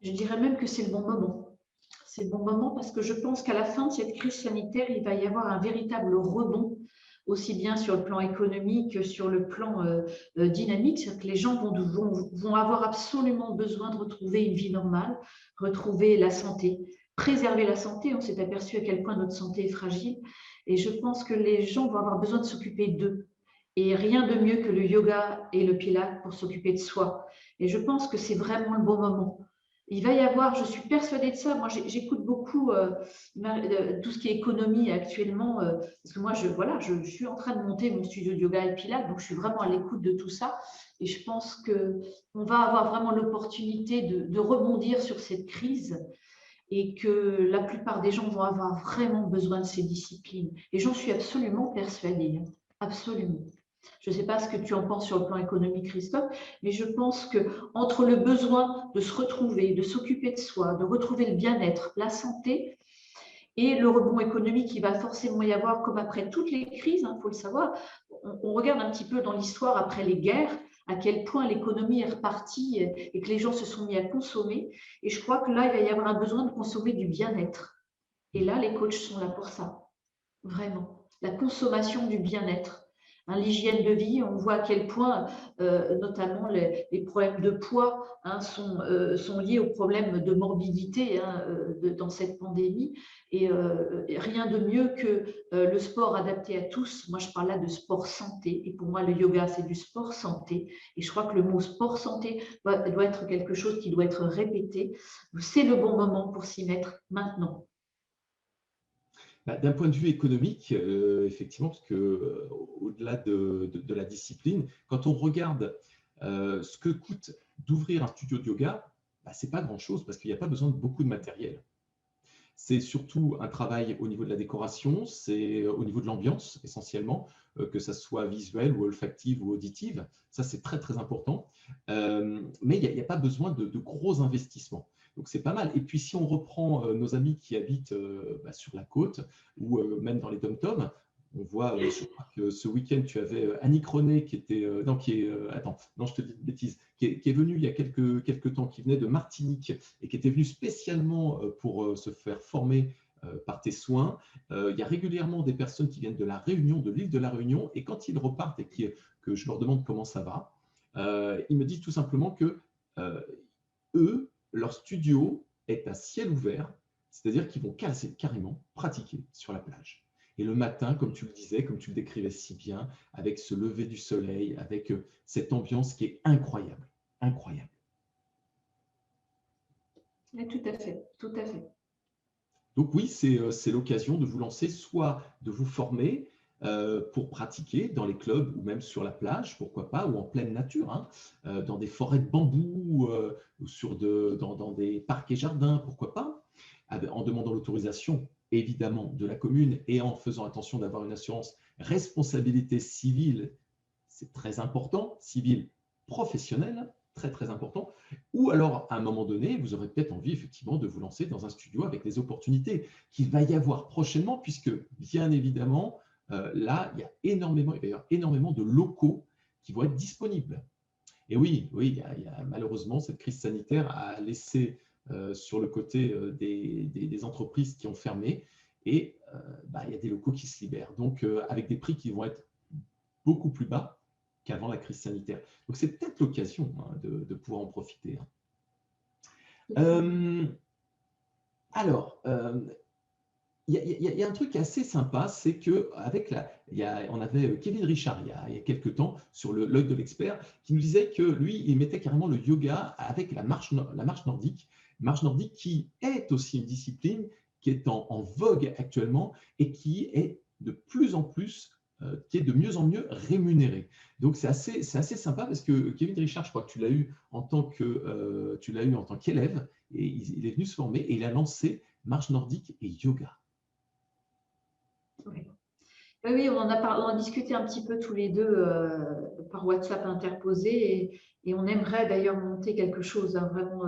Je dirais même que c'est le bon moment. C'est le bon moment parce que je pense qu'à la fin de cette crise sanitaire, il va y avoir un véritable rebond, aussi bien sur le plan économique que sur le plan dynamique. C'est-à-dire que les gens vont avoir absolument besoin de retrouver une vie normale, retrouver la santé, préserver la santé. On s'est aperçu à quel point notre santé est fragile. Et je pense que les gens vont avoir besoin de s'occuper d'eux. Et rien de mieux que le yoga et le pilate pour s'occuper de soi. Et je pense que c'est vraiment le bon moment. Il va y avoir, je suis persuadée de ça, moi j'écoute beaucoup tout ce qui est économie actuellement, parce que moi je suis en train de monter mon studio de yoga et pilates, donc je suis vraiment à l'écoute de tout ça. Et je pense qu'on va avoir vraiment l'opportunité de rebondir sur cette crise et que la plupart des gens vont avoir vraiment besoin de ces disciplines. Et j'en suis absolument persuadée, hein. Absolument. Je ne sais pas ce que tu en penses sur le plan économique, Christophe, mais je pense qu'entre le besoin de se retrouver, de s'occuper de soi, de retrouver le bien-être, la santé, et le rebond économique qui va forcément y avoir, comme après toutes les crises, il faut le savoir, on regarde un petit peu dans l'histoire après les guerres, à quel point l'économie est repartie et que les gens se sont mis à consommer. Et je crois que là, il va y avoir un besoin de consommer du bien-être. Et là, les coachs sont là pour ça, vraiment. La consommation du bien-être. Hein, l'hygiène de vie, on voit à quel point, notamment les problèmes de poids sont liés aux problèmes de morbidité dans cette pandémie. Et rien de mieux que le sport adapté à tous. Moi, je parle là de sport santé. Et pour moi, le yoga, c'est du sport santé. Et je crois que le mot sport santé doit être quelque chose qui doit être répété. C'est le bon moment pour s'y mettre maintenant. D'un point de vue économique, effectivement, parce que au-delà de la discipline, quand on regarde ce que coûte d'ouvrir un studio de yoga, ce n'est pas grand-chose parce qu'il n'y a pas besoin de beaucoup de matériel. C'est surtout un travail au niveau de la décoration, c'est au niveau de l'ambiance essentiellement, que ça soit visuel ou olfactive ou auditive. Ça, c'est très, très important. Mais il n'y a pas besoin de gros investissements. Donc, c'est pas mal. Et puis, si on reprend nos amis qui habitent sur la côte ou même dans les dom-toms, on voit, je crois que ce week-end, tu avais Annick René qui était, attends, non, je te dis une bêtise, qui est venue il y a quelques temps, qui venait de Martinique et qui était venue spécialement pour se faire former par tes soins. Il y a régulièrement des personnes qui viennent de la Réunion, de l'île de la Réunion, et quand ils repartent et que je leur demande comment ça va, ils me disent tout simplement que eux, leur studio est à ciel ouvert, c'est-à-dire qu'ils vont carrément pratiquer sur la plage. Et le matin, comme tu le disais, comme tu le décrivais si bien, avec ce lever du soleil, avec cette ambiance qui est incroyable, incroyable. Oui, tout à fait, tout à fait. Donc oui, c'est l'occasion de vous lancer, soit de vous former pour pratiquer dans les clubs ou même sur la plage, pourquoi pas, ou en pleine nature, hein, dans des forêts de bambou ou dans des parcs et jardins, pourquoi pas, en demandant l'autorisation évidemment de la commune et en faisant attention d'avoir une assurance responsabilité civile, c'est très important, civile professionnelle, très très important, ou alors à un moment donné, vous aurez peut-être envie effectivement de vous lancer dans un studio avec les opportunités qu'il va y avoir prochainement, puisque bien évidemment, là, il va y avoir énormément de locaux qui vont être disponibles. Et oui, il y a malheureusement, cette crise sanitaire a laissé sur le côté des entreprises qui ont fermé et il y a des locaux qui se libèrent. Donc, avec des prix qui vont être beaucoup plus bas qu'avant la crise sanitaire. Donc, c'est peut-être l'occasion de pouvoir en profiter. Alors, il y a un truc assez sympa, c'est qu'avec on avait Kevin Richard il y a quelques temps sur l'œil de l'expert qui nous disait que lui, il mettait carrément le yoga avec la marche nordique qui est aussi une discipline qui est en vogue actuellement et qui est de plus en plus, qui est de mieux en mieux rémunérée. Donc c'est assez sympa parce que Kevin Richard, je crois que tu l'as eu en tant qu'élève et il est venu se former et il a lancé marche nordique et yoga. Oui, on a discuté un petit peu tous les deux par WhatsApp interposé et on aimerait d'ailleurs monter quelque chose, vraiment,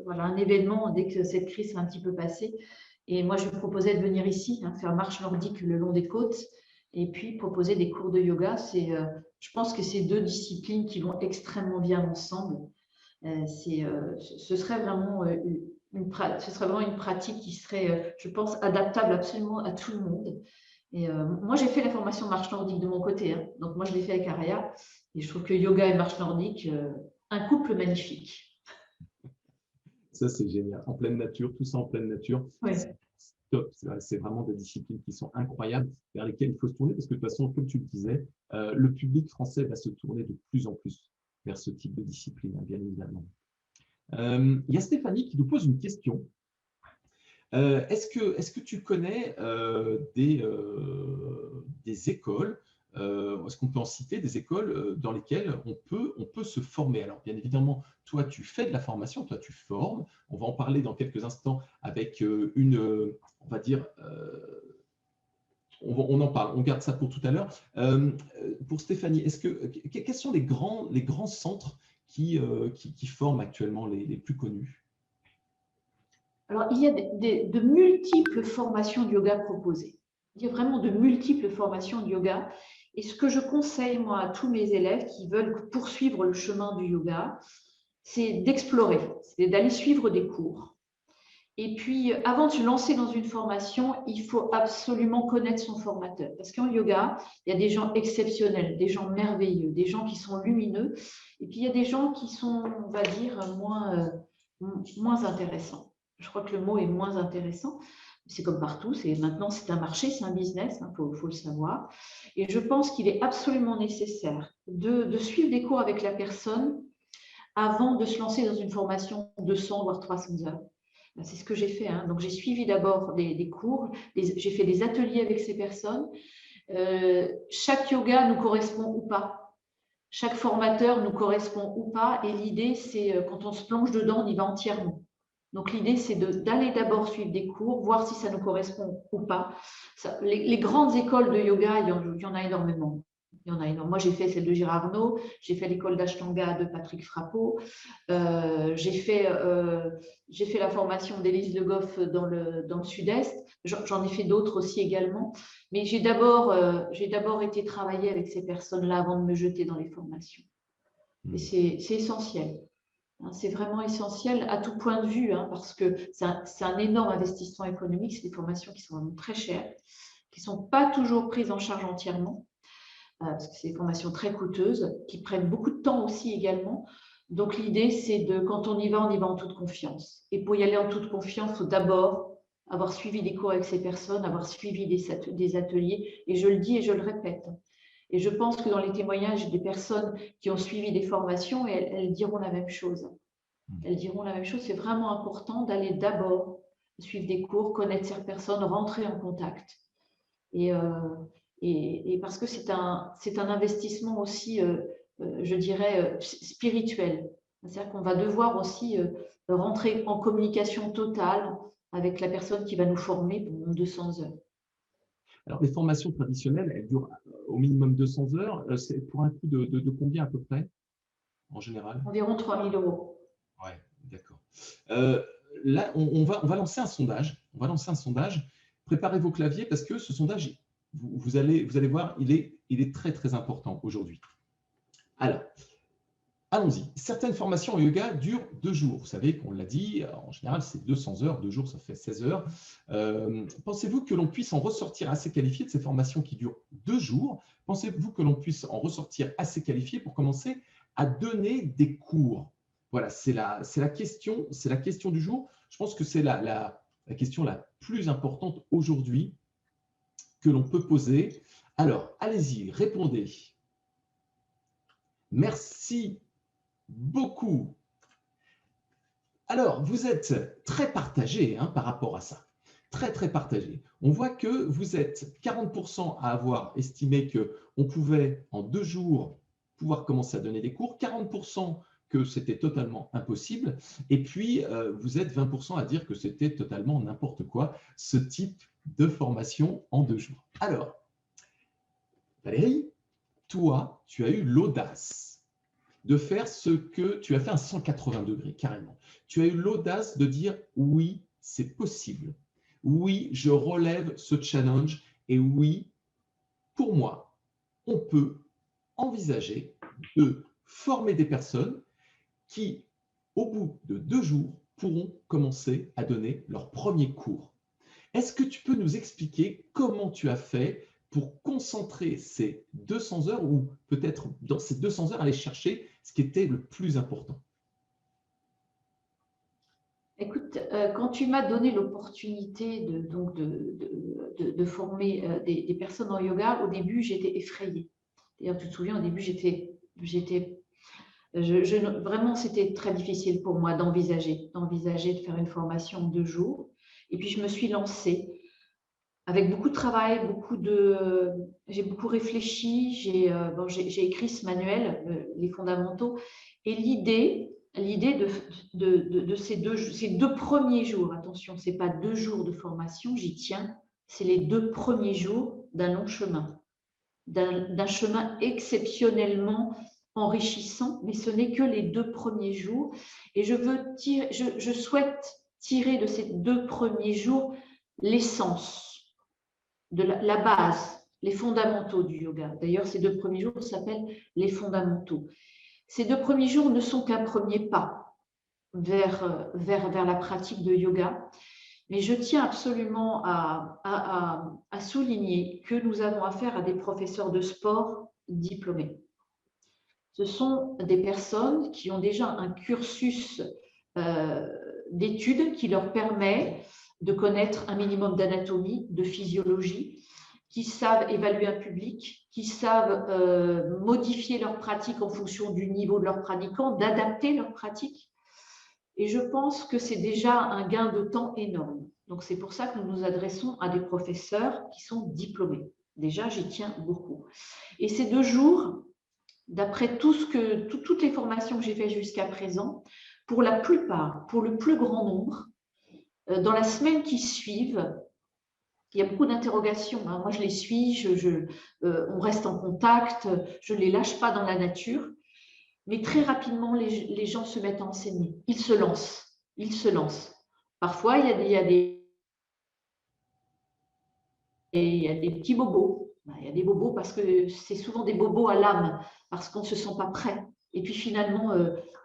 un événement dès que cette crise est un petit peu passée. Et moi, je proposais de venir ici, faire marche nordique le long des côtes et puis proposer des cours de yoga. Je pense que c'est deux disciplines qui vont extrêmement bien ensemble. Ce serait vraiment une pratique qui serait, je pense, adaptable absolument à tout le monde. Et moi, j'ai fait la formation marche nordique de mon côté. Donc, moi, je l'ai fait avec Aria. Et je trouve que yoga et marche nordique, un couple magnifique. Ça, c'est génial. En pleine nature, tout ça en pleine nature. Oui. C'est top. C'est vraiment des disciplines qui sont incroyables, vers lesquelles il faut se tourner, parce que de toute façon, comme tu le disais, le public français va se tourner de plus en plus vers ce type de discipline, bien évidemment. Il y a Stéphanie qui nous pose une question. Est-ce que tu connais des écoles, est-ce qu'on peut en citer des écoles dans lesquelles on peut se former? Alors, bien évidemment, toi, tu fais de la formation, toi, tu formes. On va en parler dans quelques instants avec on va dire, on en parle, on garde ça pour tout à l'heure. Pour Stéphanie, quels sont les grands centres qui forment actuellement les plus connus? Alors, il y a de multiples formations de yoga proposées. Il y a vraiment de multiples formations de yoga. Et ce que je conseille, moi, à tous mes élèves qui veulent poursuivre le chemin du yoga, c'est d'explorer, c'est d'aller suivre des cours. Et puis, avant de se lancer dans une formation, il faut absolument connaître son formateur. Parce qu'en yoga, il y a des gens exceptionnels, des gens merveilleux, des gens qui sont lumineux. Et puis, il y a des gens qui sont, on va dire, moins intéressants. Je crois que le mot est moins intéressant. C'est comme partout. Maintenant, c'est un marché, c'est un business, faut le savoir. Et je pense qu'il est absolument nécessaire de suivre des cours avec la personne avant de se lancer dans une formation de 200 voire 300 heures. C'est ce que j'ai fait. Donc, j'ai suivi d'abord des cours, j'ai fait des ateliers avec ces personnes. Chaque yoga nous correspond ou pas. Chaque formateur nous correspond ou pas. Et l'idée, c'est quand on se plonge dedans, on y va entièrement. Donc, l'idée, c'est d'aller d'abord suivre des cours, voir si ça nous correspond ou pas. Les grandes écoles de yoga, il y en a énormément. Moi, j'ai fait celle de Gérard Arnault, j'ai fait l'école d'Ashtanga de Patrick Frappeau, j'ai fait la formation d'Élise Le Goff dans le Sud-Est. J'en ai fait d'autres aussi également. Mais j'ai d'abord été travailler avec ces personnes-là avant de me jeter dans les formations. Et c'est essentiel. C'est vraiment essentiel à tout point de vue, parce que c'est un énorme investissement économique. C'est des formations qui sont vraiment très chères, qui ne sont pas toujours prises en charge entièrement, parce que c'est des formations très coûteuses, qui prennent beaucoup de temps aussi également. Donc, l'idée, c'est quand on y va en toute confiance. Et pour y aller en toute confiance, il faut d'abord avoir suivi des cours avec ces personnes, avoir suivi des ateliers. Et je le dis et je le répète. Et je pense que dans les témoignages des personnes qui ont suivi des formations, elles diront la même chose. Elles diront la même chose. C'est vraiment important d'aller d'abord suivre des cours, connaître ces personnes, rentrer en contact. Et parce que c'est un investissement aussi, je dirais, spirituel. C'est-à-dire qu'on va devoir aussi rentrer en communication totale avec la personne qui va nous former pendant 200 heures. Alors, les formations traditionnelles, elles durent au minimum 200 heures. C'est pour un coût de combien à peu près, en général? Environ 3 000 €. Oui, d'accord. Là, on va lancer un sondage. On va lancer un sondage. Préparez vos claviers parce que ce sondage, vous allez voir, il est très, très important aujourd'hui. Alors, allons-y. Certaines formations en yoga durent 2 jours. Vous savez qu'on l'a dit, en général, c'est 200 heures. 2 jours, ça fait 16 heures. Pensez-vous que l'on puisse en ressortir assez qualifié de ces formations qui durent 2 jours? Pensez-vous que l'on puisse en ressortir assez qualifié pour commencer à donner des cours? Voilà, c'est la question du jour. Je pense que c'est la question la plus importante aujourd'hui que l'on peut poser. Alors, allez-y, répondez. Merci beaucoup. Alors, vous êtes très partagés par rapport à ça. Très, très partagés. On voit que vous êtes 40% à avoir estimé qu'on pouvait, en 2 jours, pouvoir commencer à donner des cours, 40% que c'était totalement impossible, et puis vous êtes 20% à dire que c'était totalement n'importe quoi, ce type de formation en 2 jours. Alors, Valérie, toi, tu as eu l'audace de faire ce que tu as fait, un 180 degrés, carrément. Tu as eu l'audace de dire oui, c'est possible. Oui, je relève ce challenge, et oui, pour moi, on peut envisager de former des personnes qui, au bout de 2 jours, pourront commencer à donner leur premier cours. Est-ce que tu peux nous expliquer comment tu as fait pour concentrer ces 200 heures ou peut-être dans ces 200 heures aller chercher ce qui était le plus important? Écoute, quand tu m'as donné l'opportunité de former des personnes en yoga, au début, j'étais effrayée. D'ailleurs, tu te souviens, au début, Vraiment, c'était très difficile pour moi d'envisager de faire une formation en 2 jours. Et puis, je me suis lancée avec beaucoup de travail, j'ai beaucoup réfléchi, j'ai écrit ce manuel, les fondamentaux. Et l'idée de ces 2 premiers jours, attention, ce n'est pas 2 jours de formation, j'y tiens, c'est les 2 premiers jours d'un long chemin, d'un chemin exceptionnellement enrichissant, mais ce n'est que les 2 premiers jours. Et je souhaite tirer de ces 2 premiers jours l'essence, de la base, les fondamentaux du yoga. D'ailleurs, ces 2 premiers jours s'appellent les fondamentaux. Ces 2 premiers jours ne sont qu'un premier pas vers la pratique de yoga. Mais je tiens absolument à souligner que nous avons affaire à des professeurs de sport diplômés. Ce sont des personnes qui ont déjà un cursus d'études qui leur permet de connaître un minimum d'anatomie, de physiologie, qui savent évaluer un public, qui savent modifier leur pratique en fonction du niveau de leurs pratiquants, d'adapter leur pratique. Et je pense que c'est déjà un gain de temps énorme. Donc, c'est pour ça que nous nous adressons à des professeurs qui sont diplômés. Déjà, j'y tiens beaucoup. Et ces 2 jours, d'après toutes les formations que j'ai faites jusqu'à présent, pour la plupart, pour le plus grand nombre, dans la semaine qui suivent, il y a beaucoup d'interrogations. Moi, je les suis, on reste en contact, je ne les lâche pas dans la nature. Mais très rapidement, les gens se mettent à enseigner. Ils se lancent. Parfois, il y a des petits bobos. Il y a des bobos parce que c'est souvent des bobos à l'âme, parce qu'on ne se sent pas prêt. Et puis finalement,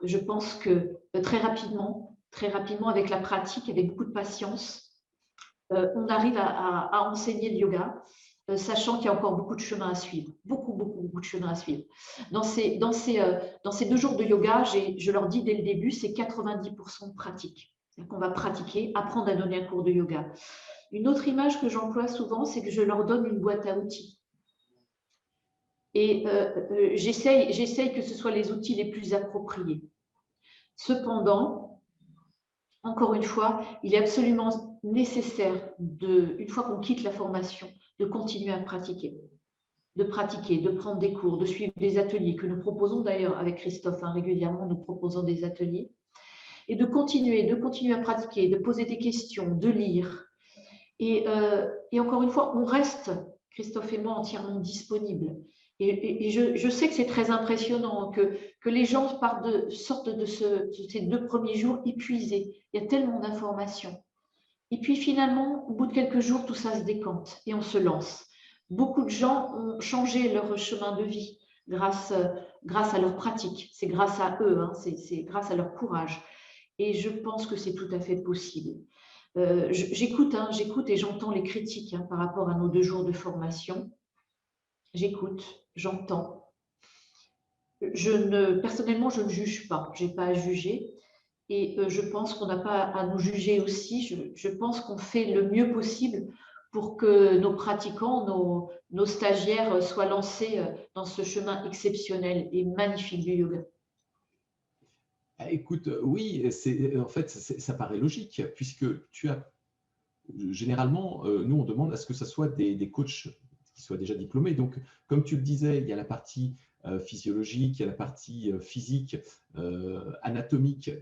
je pense que très rapidement, avec la pratique, avec beaucoup de patience, on arrive à enseigner le yoga, sachant qu'il y a encore beaucoup de chemin à suivre, beaucoup de chemin à suivre. Dans ces 2 jours de yoga, je leur dis dès le début, c'est 90% de pratique. C'est-à-dire qu'on va pratiquer, apprendre à donner un cours de yoga. Une autre image que j'emploie souvent, c'est que je leur donne une boîte à outils. Et j'essaye que ce soit les outils les plus appropriés. Cependant, encore une fois, il est absolument nécessaire, une fois qu'on quitte la formation, de continuer à pratiquer, de prendre des cours, de suivre des ateliers que nous proposons d'ailleurs avec Christophe, régulièrement nous proposons des ateliers, et de continuer à pratiquer, de poser des questions, de lire. Et encore une fois, on reste, Christophe et moi, entièrement disponibles. Et je sais que c'est très impressionnant que les gens sortent de ces 2 premiers jours épuisés. Il y a tellement d'informations. Et puis finalement, au bout de quelques jours, tout ça se décante et on se lance. Beaucoup de gens ont changé leur chemin de vie grâce à leur pratique. C'est grâce à eux, c'est grâce à leur courage. Et je pense que c'est tout à fait possible. J'écoute et j'entends les critiques par rapport à nos 2 jours de formation. J'écoute, j'entends. Personnellement, je ne juge pas. Je n'ai pas à juger. Et je pense qu'on n'a pas à nous juger aussi. Je pense qu'on fait le mieux possible pour que nos pratiquants, nos stagiaires soient lancés dans ce chemin exceptionnel et magnifique du yoga. Écoute, oui, en fait, ça paraît logique, puisque généralement, nous, on demande à ce que ce soit des coachs qui soient déjà diplômés. Donc, comme tu le disais, il y a la partie physiologique, il y a la partie physique, anatomique,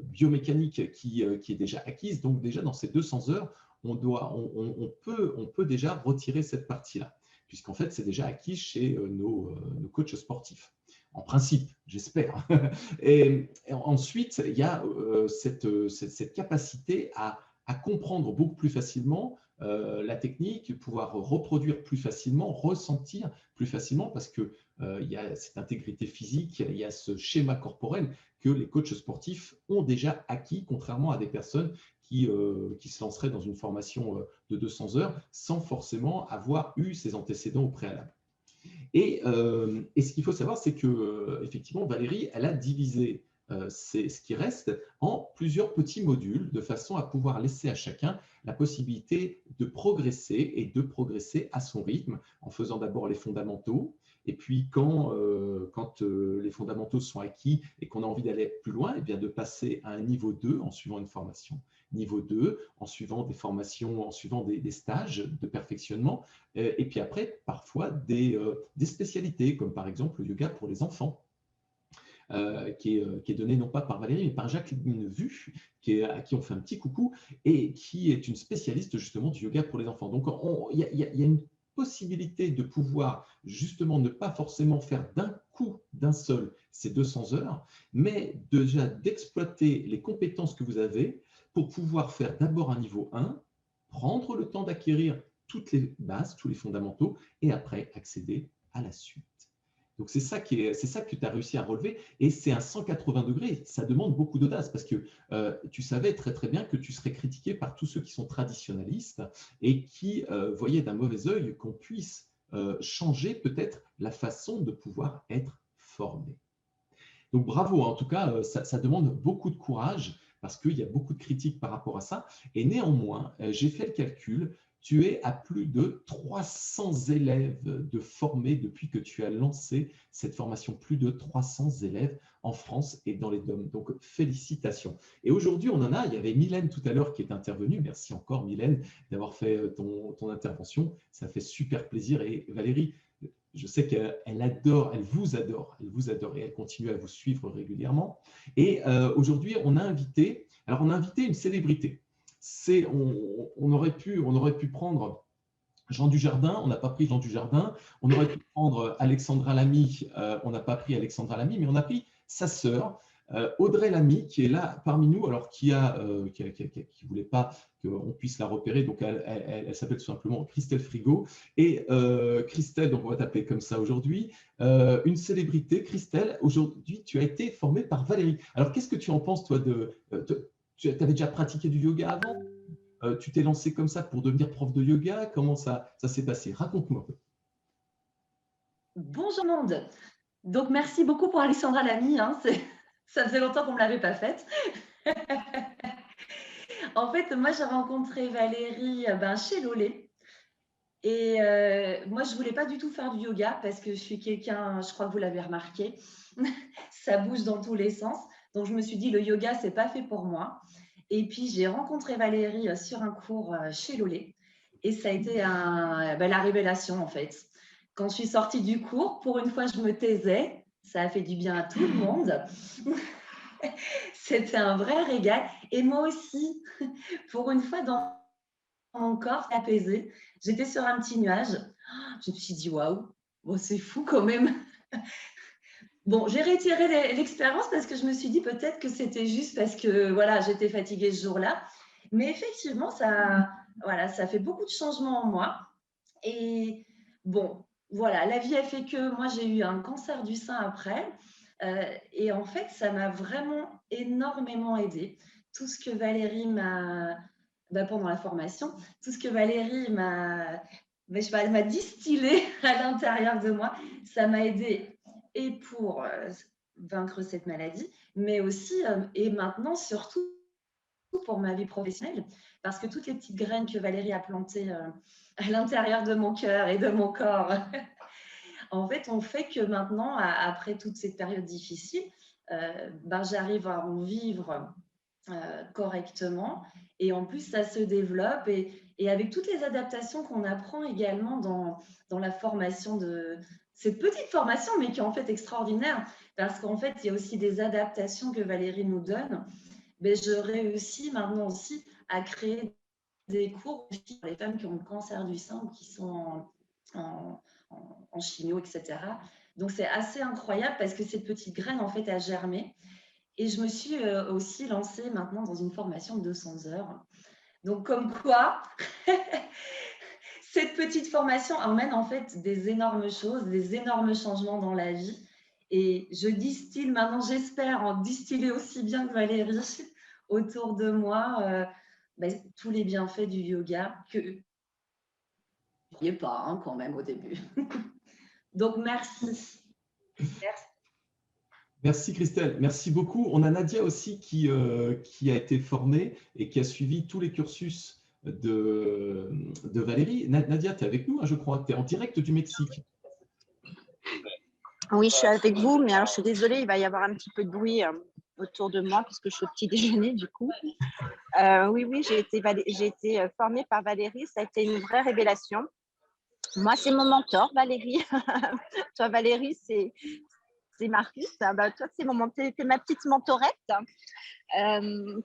biomécanique qui est déjà acquise. Donc, déjà, dans ces 200 heures, on peut déjà retirer cette partie-là, puisqu'en fait, c'est déjà acquis chez nos coachs sportifs. En principe, j'espère. Et ensuite, il y a cette capacité à comprendre beaucoup plus facilement la technique, pouvoir reproduire plus facilement, ressentir plus facilement, parce qu'il y a cette intégrité physique, il y a ce schéma corporel que les coachs sportifs ont déjà acquis, contrairement à des personnes qui se lanceraient dans une formation de 200 heures sans forcément avoir eu ces antécédents au préalable. Et ce qu'il faut savoir, c'est que effectivement, Valérie, elle a divisé ce qui reste en plusieurs petits modules de façon à pouvoir laisser à chacun la possibilité de progresser et de progresser à son rythme en faisant d'abord les fondamentaux, Et puis, quand les fondamentaux sont acquis et qu'on a envie d'aller plus loin, eh bien de passer à un niveau 2 en suivant une formation. Niveau 2, en suivant des formations, en suivant des stages de perfectionnement. Et puis après, parfois, des spécialités, comme par exemple le yoga pour les enfants. Qui est donné non pas par Valérie, mais par Jacqueline Vu, à qui on fait un petit coucou, et qui est une spécialiste justement du yoga pour les enfants. Donc, il y a une possibilité de pouvoir justement ne pas forcément faire d'un coup, d'un seul, ces 200 heures, mais déjà d'exploiter les compétences que vous avez pour pouvoir faire d'abord un niveau 1, prendre le temps d'acquérir toutes les bases, tous les fondamentaux, et après accéder à la suite. Donc, c'est ça que tu as réussi à relever, et c'est un 180 degrés. Ça demande beaucoup d'audace parce que tu savais très très bien que tu serais critiqué par tous ceux qui sont traditionnalistes et qui voyaient d'un mauvais œil qu'on puisse changer peut-être la façon de pouvoir être formé. Donc, bravo, en tout cas, ça demande beaucoup de courage parce qu'il y a beaucoup de critiques par rapport à ça. Et néanmoins, j'ai fait le calcul. Tu es à plus de 300 élèves de formés depuis que tu as lancé cette formation, plus de 300 élèves en France et dans les DOM. Donc, félicitations. Et aujourd'hui, on en a, il y avait Mylène tout à l'heure qui est intervenue. Merci encore Mylène d'avoir fait ton intervention. Ça fait super plaisir. Et Valérie, je sais qu'elle adore, elle vous adore et elle continue à vous suivre régulièrement. Et aujourd'hui, on a invité une célébrité. On aurait pu prendre Jean Dujardin, on n'a pas pris Jean Dujardin. On aurait pu prendre Alexandra Lamy, on n'a pas pris Alexandra Lamy, mais on a pris sa sœur, Audrey Lamy, qui est là parmi nous, alors qui ne voulait pas qu'on puisse la repérer, donc elle s'appelle tout simplement Christelle Frigo. Et Christelle, donc on va t'appeler comme ça aujourd'hui, une célébrité. Christelle, aujourd'hui, tu as été formée par Valérie. Alors, qu'est-ce que tu en penses, toi, tu avais déjà pratiqué du yoga avant? Tu t'es lancé comme ça pour devenir prof de yoga? Comment ça s'est passé? Raconte-nous un peu. Bonjour monde. Donc, merci beaucoup pour Alexandra Lamy. Ça faisait longtemps qu'on ne me l'avait pas faite. En fait, moi, j'ai rencontré Valérie chez Lolé. Et moi, je ne voulais pas du tout faire du yoga parce que je suis quelqu'un, je crois que vous l'avez remarqué, ça bouge dans tous les sens. Donc, je me suis dit, le yoga, ce n'est pas fait pour moi. Et puis, j'ai rencontré Valérie sur un cours chez Lolé. Et ça a été la révélation, en fait. Quand je suis sortie du cours, pour une fois, je me taisais. Ça a fait du bien à tout le monde. C'était un vrai régal. Et moi aussi, pour une fois, dans mon corps, c'est apaisé. J'étais sur un petit nuage. Je me suis dit, waouh, bon, c'est fou quand même. Bon, j'ai retiré l'expérience parce que je me suis dit peut-être que c'était juste parce que voilà, j'étais fatiguée ce jour-là. Mais effectivement, ça fait beaucoup de changements en moi. Et bon, voilà, la vie a fait que moi, j'ai eu un cancer du sein après. Et en fait, ça m'a vraiment énormément aidée. Tout ce que Valérie m'a, pendant la formation, tout ce que Valérie m'a distillé à l'intérieur de moi, ça m'a aidée et pour vaincre cette maladie, mais aussi, et maintenant surtout, pour ma vie professionnelle, parce que toutes les petites graines que Valérie a plantées à l'intérieur de mon cœur et de mon corps, en fait, on fait que maintenant, après toute cette période difficile, j'arrive à en vivre correctement. Et en plus, ça se développe. Et avec toutes les adaptations qu'on apprend également dans la formation de cette petite formation, mais qui est en fait extraordinaire, parce qu'en fait, il y a aussi des adaptations que Valérie nous donne. Mais je réussis maintenant aussi à créer des cours pour les femmes qui ont le cancer du sein ou qui sont en chimio, etc. Donc, c'est assez incroyable parce que cette petite graine, en fait, a germé. Et je me suis aussi lancée maintenant dans une formation de 200 heures. Donc, comme quoi, cette petite formation emmène en fait des énormes choses, des énormes changements dans la vie. Et je distille maintenant, j'espère en distiller aussi bien que Valérie autour de moi tous les bienfaits du yoga que je n'y ai pas quand même au début. Donc, merci. Merci Christelle, merci beaucoup. On a Nadia aussi qui a été formée et qui a suivi tous les cursus de Valérie. Nadia, tu es avec nous, je crois. Tu es en direct du Mexique. Oui, je suis avec vous, mais alors je suis désolée, il va y avoir un petit peu de bruit autour de moi parce que je suis au petit déjeuner du coup. Oui, j'ai été formée par Valérie, ça a été une vraie révélation. Moi, c'est mon mentor, Valérie. Toi, Valérie, c'est Marcus. Bah, toi, t'es ma petite mentorette.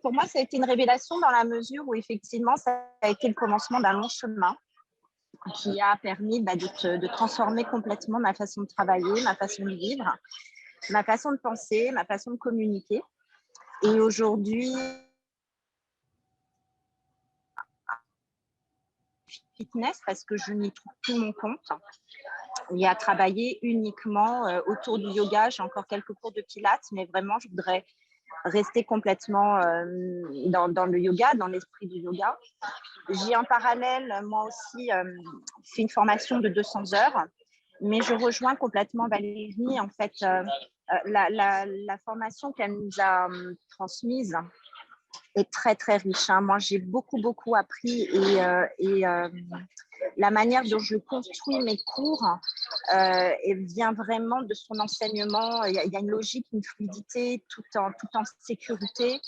Pour moi, ça a été une révélation dans la mesure où effectivement, ça a été le commencement d'un long chemin qui a permis de transformer complètement ma façon de travailler, ma façon de vivre, ma façon de penser, ma façon de communiquer. Et aujourd'hui, fitness, parce que je n'y trouve plus mon compte, et à travailler uniquement autour du yoga. J'ai encore quelques cours de pilates, mais vraiment, je voudrais rester complètement dans le yoga, dans l'esprit du yoga. J'ai en parallèle, moi aussi, fait une formation de 200 heures, mais je rejoins complètement Valérie. En fait, la formation qu'elle nous a transmise est très, très riche. Moi, j'ai beaucoup appris et la manière dont je construis mes cours vient vraiment de son enseignement. Il y a une logique, une fluidité, tout en sécurité.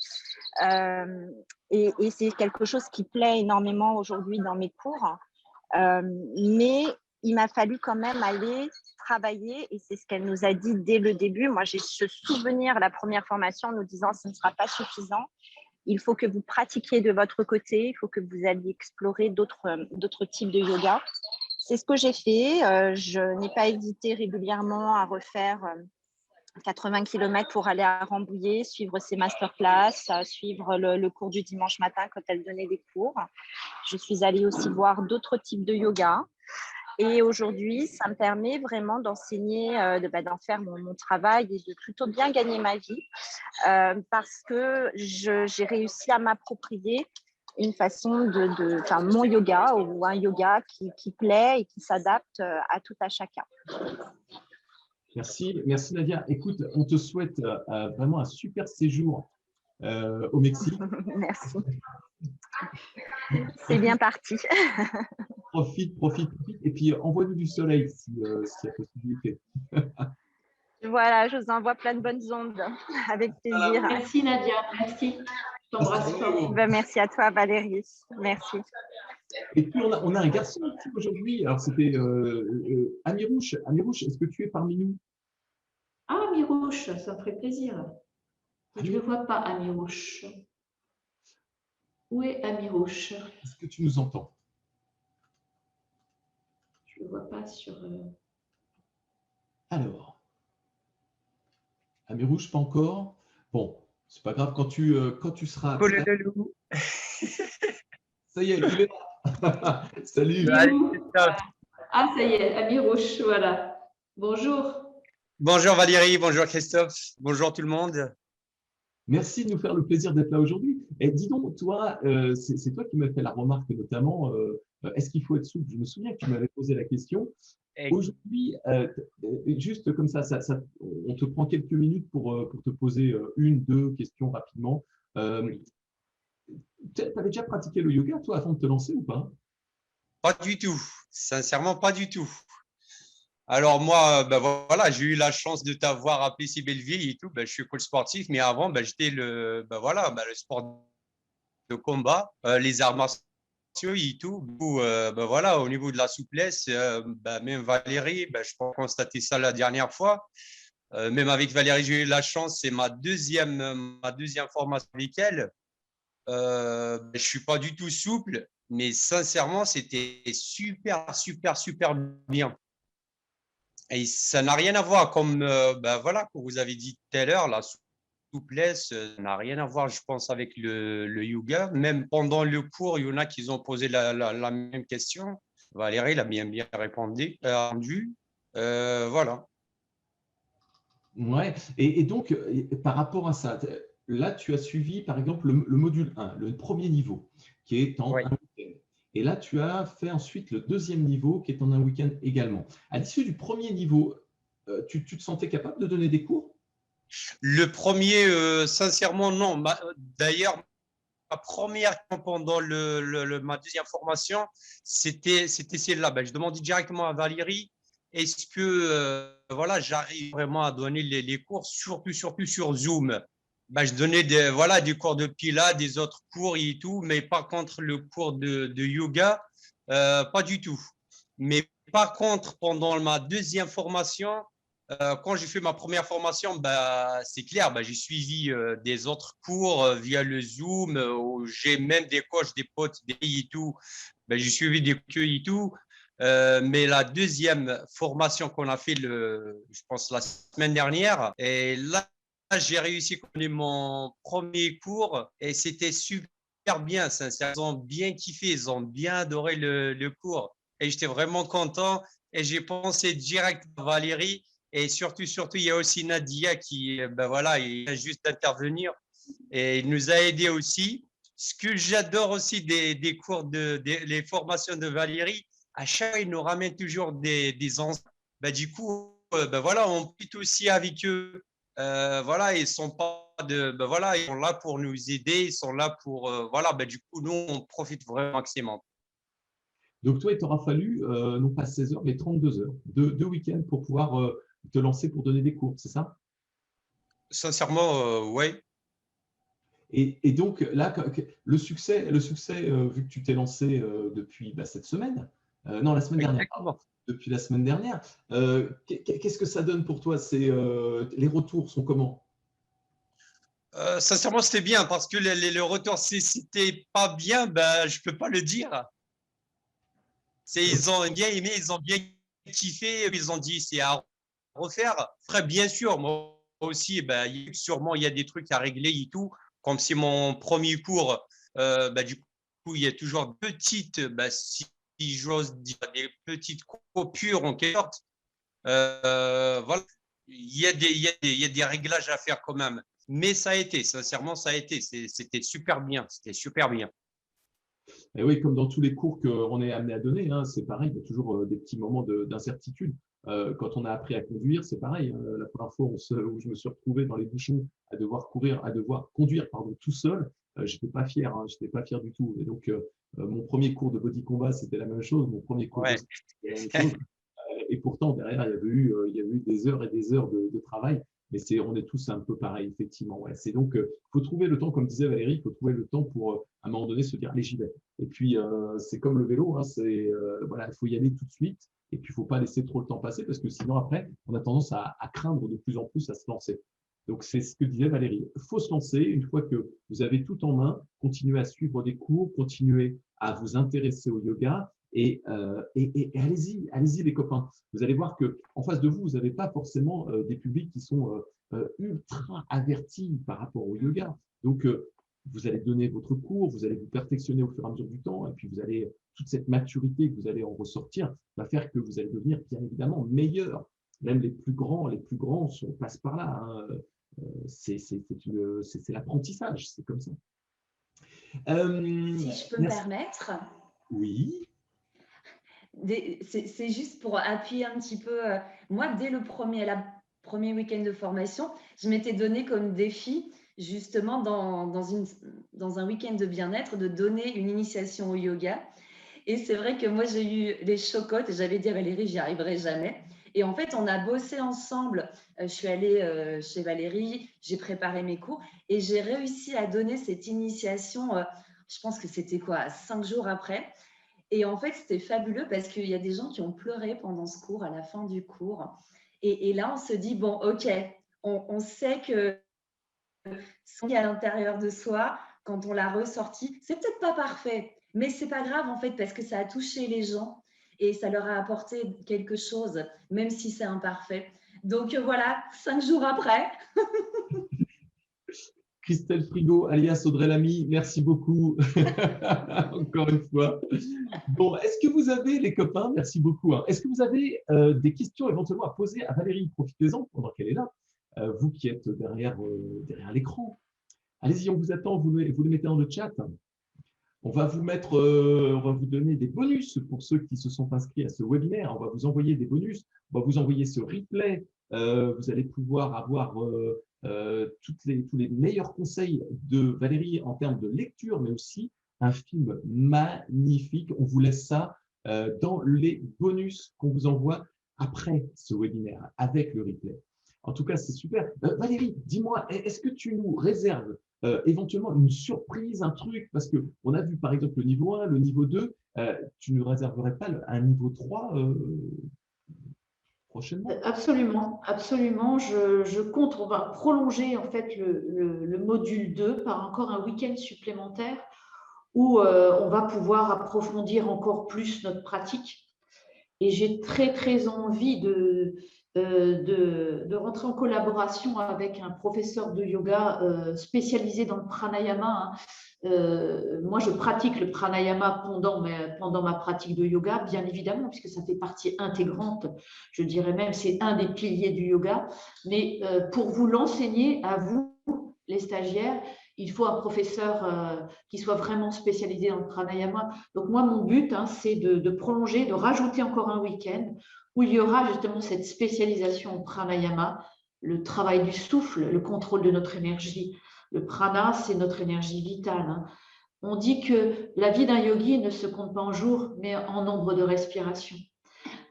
Et c'est quelque chose qui plaît énormément aujourd'hui dans mes cours. Mais il m'a fallu quand même aller travailler, et c'est ce qu'elle nous a dit dès le début. Moi, j'ai ce souvenir, la première formation, en nous disant ce ne sera pas suffisant. Il faut que vous pratiquiez de votre côté, il faut que vous alliez explorer d'autres types de yoga. C'est ce que j'ai fait. Je n'ai pas hésité régulièrement à refaire 80 km pour aller à Rambouillet, suivre ses masterclass, suivre le cours du dimanche matin quand elle donnait des cours. Je suis allée aussi voir d'autres types de yoga. Et aujourd'hui, ça me permet vraiment d'enseigner, d'en faire mon travail et de plutôt bien gagner ma vie parce que j'ai réussi à m'approprier une façon mon yoga ou un yoga qui plaît et qui s'adapte à tout à chacun. Merci Nadia. Écoute, on te souhaite vraiment un super séjour au Mexique. Merci. C'est bien parti. Profite. Et puis, envoie-nous du soleil si y a possibilité. Voilà, je vous envoie plein de bonnes ondes. Avec plaisir. Merci Nadia, merci. Je t'embrasse fort. Merci à toi Valérie. Merci. Et puis, on a un garçon aujourd'hui. Alors, c'était Amirouche. Amirouche, est-ce que tu es parmi nous? Ah, Amirouche, ça me ferait plaisir. Je ne le vois pas, Amirouche. Où est Amirouche? Est-ce que tu nous entends? Je ne le vois pas sur… Alors, Amirouche, pas encore. Bon, c'est pas grave, quand tu seras… Paul le loup. Ça y est, il est là. Salut. Ah, ça y est, Amirouche, voilà. Bonjour. Bonjour Valérie, bonjour Christophe, bonjour tout le monde. Merci de nous faire le plaisir d'être là aujourd'hui. Et dis donc, toi, c'est toi qui m'as fait la remarque notamment, est-ce qu'il faut être souple? Je me souviens que tu m'avais posé la question. Aujourd'hui, juste comme ça, on te prend quelques minutes pour te poser une, deux questions rapidement. Tu avais déjà pratiqué le yoga, toi, avant de te lancer ou pas? Pas du tout, sincèrement pas du tout. Alors moi, voilà, j'ai eu la chance de t'avoir appelé si Belleville et tout. Je suis coach sportif, mais avant, j'étais le sport de combat, les arts martiaux et tout. Voilà, au niveau de la souplesse, même Valérie, je peux constater ça la dernière fois. Même avec Valérie, j'ai eu la chance, c'est ma deuxième formation avec elle. Je suis pas du tout souple, mais sincèrement, c'était super bien. Et ça n'a rien à voir, comme voilà, comme vous avez dit tout à l'heure, la souplesse n'a rien à voir, je pense, avec le yoga. Même pendant le cours, il y en a qui ont posé la même question. Valérie l'a bien répondu. Voilà. Ouais. Et donc, par rapport à ça, là, tu as suivi, par exemple, le module 1, le premier niveau, qui est en un week-end. Et là, tu as fait ensuite le deuxième niveau, qui est en un week-end également. À l'issue du premier niveau, tu te sentais capable de donner des cours? Le premier, sincèrement, non. D'ailleurs, ma première pendant ma deuxième formation, c'était celle-là. Je demandais directement à Valérie est-ce que voilà, j'arrive vraiment à donner les cours, surtout sur Zoom. Je donnais des cours de pilates, des autres cours et tout, mais par contre, le cours de yoga, pas du tout. Mais par contre, pendant ma deuxième formation, quand j'ai fait ma première formation, c'est clair, j'ai suivi des autres cours via le Zoom, où j'ai même des coachs, des potes, des filles et tout. J'ai suivi des cours et tout. Mais la deuxième formation qu'on a fait, je pense, la semaine dernière, et là, j'ai réussi à connaître mon premier cours et c'était super bien. Sincèrement. Ils ont bien kiffé, ils ont bien adoré le cours. Et j'étais vraiment content. Et j'ai pensé direct à Valérie. Et surtout, il y a aussi Nadia qui, il vient juste d'intervenir et il nous a aidés aussi. Ce que j'adore aussi des cours, les formations de Valérie, à chaque fois, il nous ramène toujours des anciens. Du coup, on pute aussi avec eux. Ils sont pas ils sont là pour nous aider, ils sont là pour, du coup, nous, on profite vraiment maximum. Donc, toi, il t'aura fallu non pas 16 heures, mais 32 heures, deux week-ends pour pouvoir te lancer pour donner des cours, c'est ça? Sincèrement, oui. Et donc, là, le succès vu que tu t'es lancé depuis cette semaine, non, la semaine dernière, depuis la semaine dernière, qu'est-ce que ça donne pour toi? Les retours sont comment? Sincèrement, c'était bien parce que le retour, si c'était pas bien, je peux pas le dire. Ils ont bien aimé, ils ont bien kiffé, ils ont dit c'est à refaire. Après, bien sûr, moi aussi, sûrement il y a des trucs à régler et tout. Comme c'est mon premier cours, du coup, il y a toujours petites, si j'ose dire, des petites coupures en quelque sorte. Voilà, il y a des réglages à faire quand même. Mais ça a été, sincèrement, ça a été. C'était super bien. C'était super bien. Et oui, comme dans tous les cours qu'on est amené à donner, hein, c'est pareil, il y a toujours des petits moments d'incertitude. Quand on a appris à conduire, c'est pareil. La première fois où je me suis retrouvé dans les bouchons à devoir conduire tout seul, j'étais pas fier, hein, j'étais pas fier du tout. Et donc, mon premier cours de body combat, c'était la même chose. Mon premier cours de c'était la même chose. Et pourtant, derrière, il y avait eu des heures et des heures de travail. Mais on est tous un peu pareil, effectivement. Ouais. C'est donc, faut trouver le temps, comme disait Valérie, il faut trouver le temps pour, à un moment donné, se dire, allez, j'y vais. Et puis, c'est comme le vélo, hein, il faut y aller tout de suite. Et puis, il ne faut pas laisser trop le temps passer parce que sinon, après, on a tendance à craindre de plus en plus à se lancer. Donc, c'est ce que disait Valérie. Il faut se lancer. Une fois que vous avez tout en main, continuez à suivre des cours, continuez à vous intéresser au yoga. Et allez-y les copains. Vous allez voir qu'en face de vous, vous n'avez pas forcément des publics qui sont ultra avertis par rapport au yoga. Donc, vous allez donner votre cours, vous allez vous perfectionner au fur et à mesure du temps, et puis toute cette maturité que vous allez en ressortir va faire que vous allez devenir bien évidemment meilleur. Même les plus grands passent par là. Hein. C'est l'apprentissage, c'est comme ça. Si je peux me permettre. Oui. C'est juste pour appuyer un petit peu. Moi, dès le premier week-end de formation, je m'étais donné comme défi, justement, dans un week-end de bien-être, de donner une initiation au yoga. Et c'est vrai que moi, j'ai eu les chocottes et j'avais dit à Valérie, j'y arriverai jamais. Et en fait, on a bossé ensemble. Je suis allée chez Valérie, j'ai préparé mes cours et j'ai réussi à donner cette initiation, je pense que c'était 5 jours après. Et en fait, c'était fabuleux parce qu'il y a des gens qui ont pleuré pendant ce cours, à la fin du cours. Et là, on se dit, bon, OK, on sait que ce qu'il y a à l'intérieur de soi, quand on l'a ressorti, c'est peut-être pas parfait, mais c'est pas grave en fait parce que ça a touché les gens et ça leur a apporté quelque chose, même si c'est imparfait. Donc voilà, 5 jours après. Christelle Frigo, alias Audrey Lamy, merci beaucoup. Encore une fois. Bon, est-ce que vous avez, les copains, merci beaucoup, hein, est-ce que vous avez des questions éventuellement à poser à Valérie? Profitez-en pendant qu'elle est là, vous qui êtes derrière l'écran. Allez-y, on vous attend, vous les mettez dans le chat. On va vous donner des bonus pour ceux qui se sont inscrits à ce webinaire. On va vous envoyer des bonus, on va vous envoyer ce replay. Vous allez pouvoir avoir tous les meilleurs conseils de Valérie en termes de lecture, mais aussi un film magnifique. On vous laisse ça dans les bonus qu'on vous envoie après ce webinaire avec le replay. En tout cas, c'est super. Valérie, dis-moi, est-ce que tu nous réserves éventuellement une surprise, un truc? Parce qu'on a vu par exemple le niveau 1, le niveau 2. Tu ne réserverais pas un niveau 3 prochainement? Absolument, absolument. Je compte, on va prolonger en fait le module 2 par encore un week-end supplémentaire où on va pouvoir approfondir encore plus notre pratique. Et j'ai très, très envie de rentrer en collaboration avec un professeur de yoga spécialisé dans le pranayama. Moi, je pratique le pranayama pendant ma pratique de yoga, bien évidemment, puisque ça fait partie intégrante, je dirais même, c'est un des piliers du yoga. Mais pour vous l'enseigner à vous, les stagiaires, il faut un professeur qui soit vraiment spécialisé dans le pranayama. Donc moi, mon but, c'est de prolonger, de rajouter encore un week-end où il y aura justement cette spécialisation en pranayama, le travail du souffle, le contrôle de notre énergie. Le prana, c'est notre énergie vitale. On dit que la vie d'un yogi ne se compte pas en jours, mais en nombre de respirations.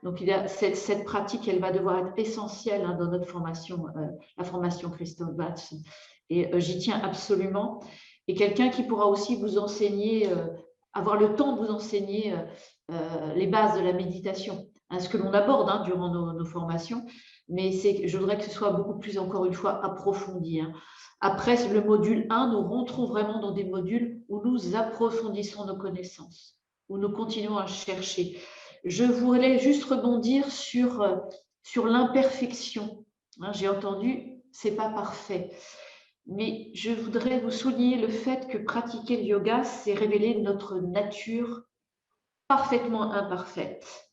Donc, cette pratique, elle va devoir être essentielle dans notre formation, la formation Christophe Batz. Et j'y tiens absolument. Et quelqu'un qui pourra aussi vous enseigner, avoir le temps de vous enseigner les bases de la méditation, ce que l'on aborde durant nos formations. Mais je voudrais que ce soit beaucoup plus, encore une fois, approfondi. Après le module 1, nous rentrons vraiment dans des modules où nous approfondissons nos connaissances, où nous continuons à chercher. Je voulais juste rebondir sur l'imperfection. J'ai entendu, c'est pas parfait. Mais je voudrais vous souligner le fait que pratiquer le yoga, c'est révéler notre nature parfaitement imparfaite.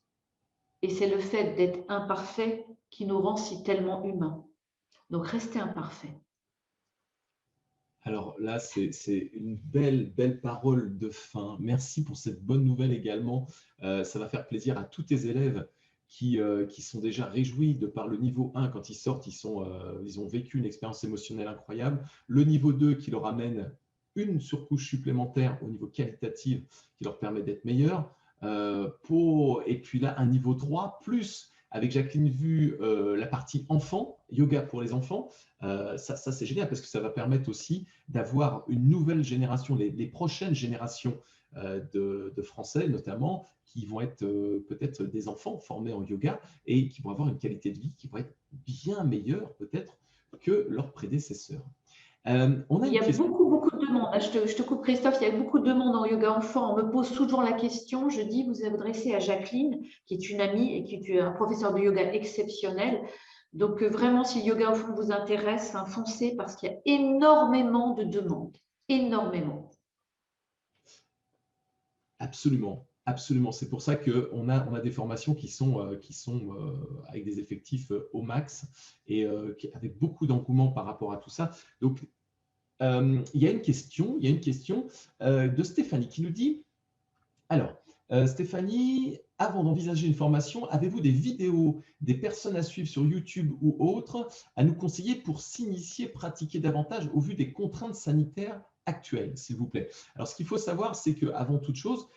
Et c'est le fait d'être imparfait qui nous rend si tellement humains. Donc, restez imparfait. Alors là, c'est une belle parole de fin. Merci pour cette bonne nouvelle également. Ça va faire plaisir à tous tes élèves qui sont déjà réjouis de par le niveau 1. Quand ils sortent, ils ont vécu une expérience émotionnelle incroyable. Le niveau 2 qui leur amène une surcouche supplémentaire au niveau qualitatif qui leur permet d'être meilleurs. Et puis là, un niveau 3, plus avec Jacqueline Vu, la partie enfant, yoga pour les enfants. Ça c'est génial parce que ça va permettre aussi d'avoir une nouvelle génération, les prochaines générations de Français notamment, qui vont être peut-être des enfants formés en yoga et qui vont avoir une qualité de vie qui va être bien meilleure peut-être que leurs prédécesseurs. Il y a beaucoup de demandes. Je te coupe Christophe, il y a beaucoup de demandes en yoga enfant. On me pose toujours la question, je dis, vous vous adressez à Jacqueline, qui est une amie et qui est un professeur de yoga exceptionnel. Donc vraiment, si le yoga enfant vous intéresse, foncez parce qu'il y a énormément de demandes. Énormément. Absolument. Absolument, c'est pour ça qu'on a des formations qui sont avec des effectifs au max et avec beaucoup d'engouement par rapport à tout ça. Donc, il y a une question de Stéphanie qui nous dit, alors, Stéphanie, avant d'envisager une formation, avez-vous des vidéos, des personnes à suivre sur YouTube ou autres à nous conseiller pour s'initier, pratiquer davantage au vu des contraintes sanitaires actuelles, s'il vous plaît? Alors, ce qu'il faut savoir, c'est qu'avant toute chose,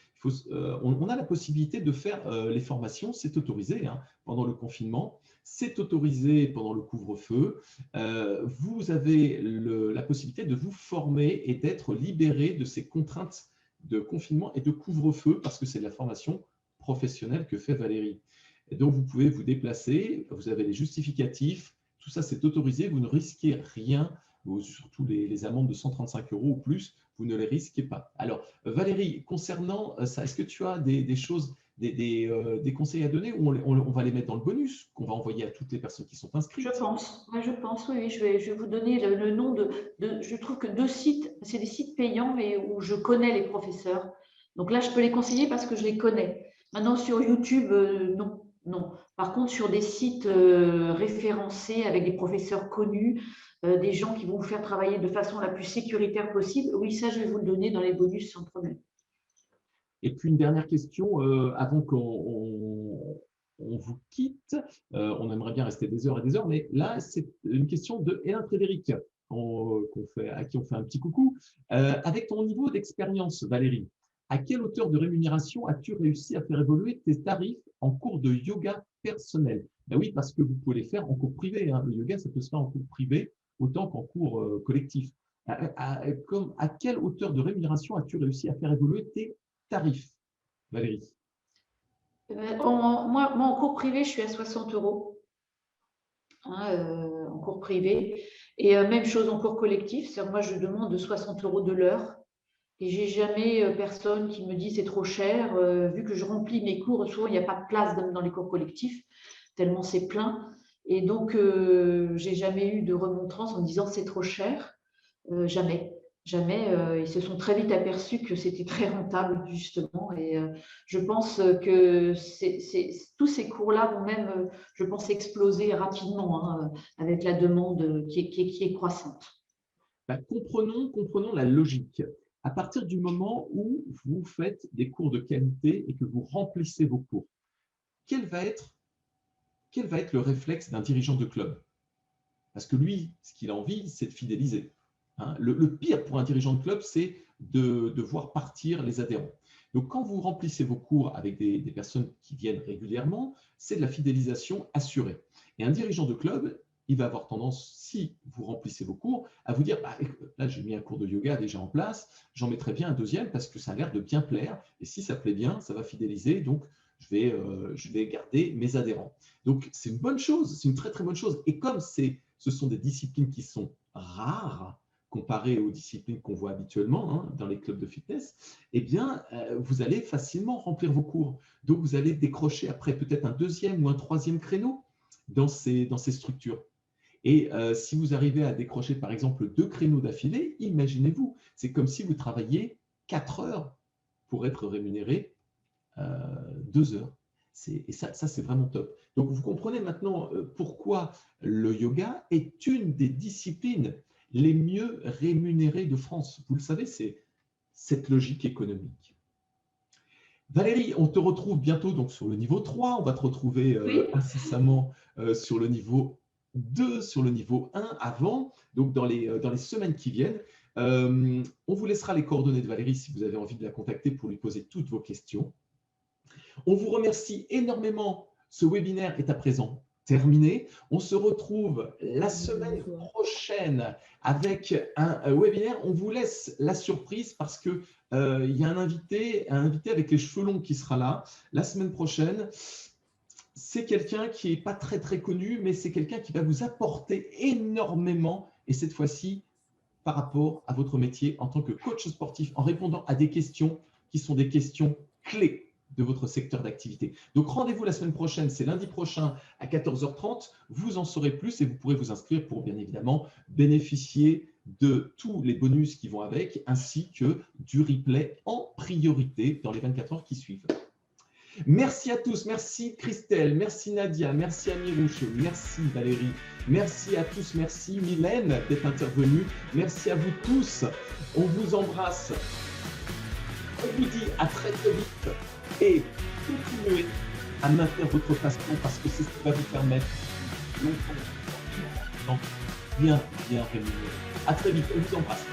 on a la possibilité de faire les formations, c'est autorisé pendant le confinement, c'est autorisé pendant le couvre-feu. Vous avez la possibilité de vous former et d'être libéré de ces contraintes de confinement et de couvre-feu parce que c'est de la formation professionnelle que fait Valérie. Et donc, vous pouvez vous déplacer, vous avez les justificatifs, tout ça c'est autorisé, vous ne risquez rien, surtout les amendes de 135 € ou plus, vous ne les risquez pas. Alors, Valérie, concernant ça, est-ce que tu as des choses, des conseils à donner ou on va les mettre dans le bonus qu'on va envoyer à toutes les personnes qui sont inscrites? Je pense, oui. Je vais vous donner le nom je trouve que 2 sites, c'est des sites payants, mais où je connais les professeurs. Donc là, je peux les conseiller parce que je les connais. Maintenant, sur YouTube, non. Par contre, sur des sites référencés avec des professeurs connus, des gens qui vont vous faire travailler de façon la plus sécuritaire possible, oui, ça, je vais vous le donner dans les bonus sans problème. Et puis, une dernière question, avant qu'on vous quitte. On aimerait bien rester des heures et des heures, mais là, c'est une question de Hélène Frédéric, à qui on fait un petit coucou. Avec ton niveau d'expérience, Valérie, à quelle hauteur de rémunération as-tu réussi à faire évoluer tes tarifs en cours de yoga personnel. Ben oui, parce que vous pouvez les faire en cours privé. Hein. Le yoga, ça peut se faire en cours privé autant qu'en cours collectif. À quelle hauteur de rémunération as-tu réussi à faire évoluer tes tarifs, Valérie? Moi, en cours privé, je suis à 60 € en cours privé. Et même chose en cours collectif. C'est-à-dire, moi, je demande 60 € de l'heure. Et j'ai jamais personne qui me dit c'est trop cher. Vu que je remplis mes cours, souvent il n'y a pas de place dans les cours collectifs, tellement c'est plein. Et donc, j'ai jamais eu de remontrance en me disant c'est trop cher. Jamais. Ils se sont très vite aperçus que c'était très rentable, justement. Et je pense que tous ces cours-là vont même, je pense, exploser rapidement avec la demande qui est croissante. Ben, comprenons la logique. À partir du moment où vous faites des cours de qualité et que vous remplissez vos cours, quel va être le réflexe d'un dirigeant de club? Parce que lui, ce qu'il a envie, c'est de fidéliser. Hein. Le pire pour un dirigeant de club, c'est de voir partir les adhérents. Donc, quand vous remplissez vos cours avec des personnes qui viennent régulièrement, c'est de la fidélisation assurée. Et un dirigeant de club, il va avoir tendance, si vous remplissez vos cours, à vous dire bah, là, j'ai mis un cours de yoga déjà en place, j'en mettrai bien un deuxième parce que ça a l'air de bien plaire. Et si ça plaît bien, ça va fidéliser. Donc, je vais garder mes adhérents. Donc, c'est une bonne chose, c'est une très, très bonne chose. Et comme ce sont des disciplines qui sont rares, comparées aux disciplines qu'on voit habituellement dans les clubs de fitness, eh bien, vous allez facilement remplir vos cours. Donc, vous allez décrocher après peut-être un deuxième ou un troisième créneau dans ces structures. Et si vous arrivez à décrocher, par exemple, 2 créneaux d'affilée, imaginez-vous, c'est comme si vous travailliez 4 heures pour être rémunéré 2 heures. Et ça c'est vraiment top. Donc, vous comprenez maintenant pourquoi le yoga est une des disciplines les mieux rémunérées de France. Vous le savez, c'est cette logique économique. Valérie, on te retrouve bientôt donc, sur le niveau 3. On va te retrouver incessamment sur le niveau 2, sur le niveau 1 avant, donc dans les semaines qui viennent. On vous laissera les coordonnées de Valérie si vous avez envie de la contacter pour lui poser toutes vos questions. On vous remercie énormément. Ce webinaire est à présent terminé. On se retrouve la semaine prochaine avec un webinaire. On vous laisse la surprise parce que il y a un invité avec les cheveux longs qui sera là la semaine prochaine. C'est quelqu'un qui n'est pas très, très connu, mais c'est quelqu'un qui va vous apporter énormément, et cette fois-ci, par rapport à votre métier en tant que coach sportif, en répondant à des questions qui sont des questions clés de votre secteur d'activité. Donc, rendez-vous la semaine prochaine, c'est lundi prochain à 14h30. Vous en saurez plus et vous pourrez vous inscrire pour, bien évidemment, bénéficier de tous les bonus qui vont avec, ainsi que du replay en priorité dans les 24 heures qui suivent. Merci à tous, merci Christelle, merci Nadia, merci Amirouche, merci Valérie, merci à tous, merci Mylène d'être intervenue, merci à vous tous, on vous embrasse, on vous dit à très très vite et continuez à maintenir votre passion parce que c'est ce qui va vous permettre longtemps, bien rémunéré. À très vite, on vous embrasse.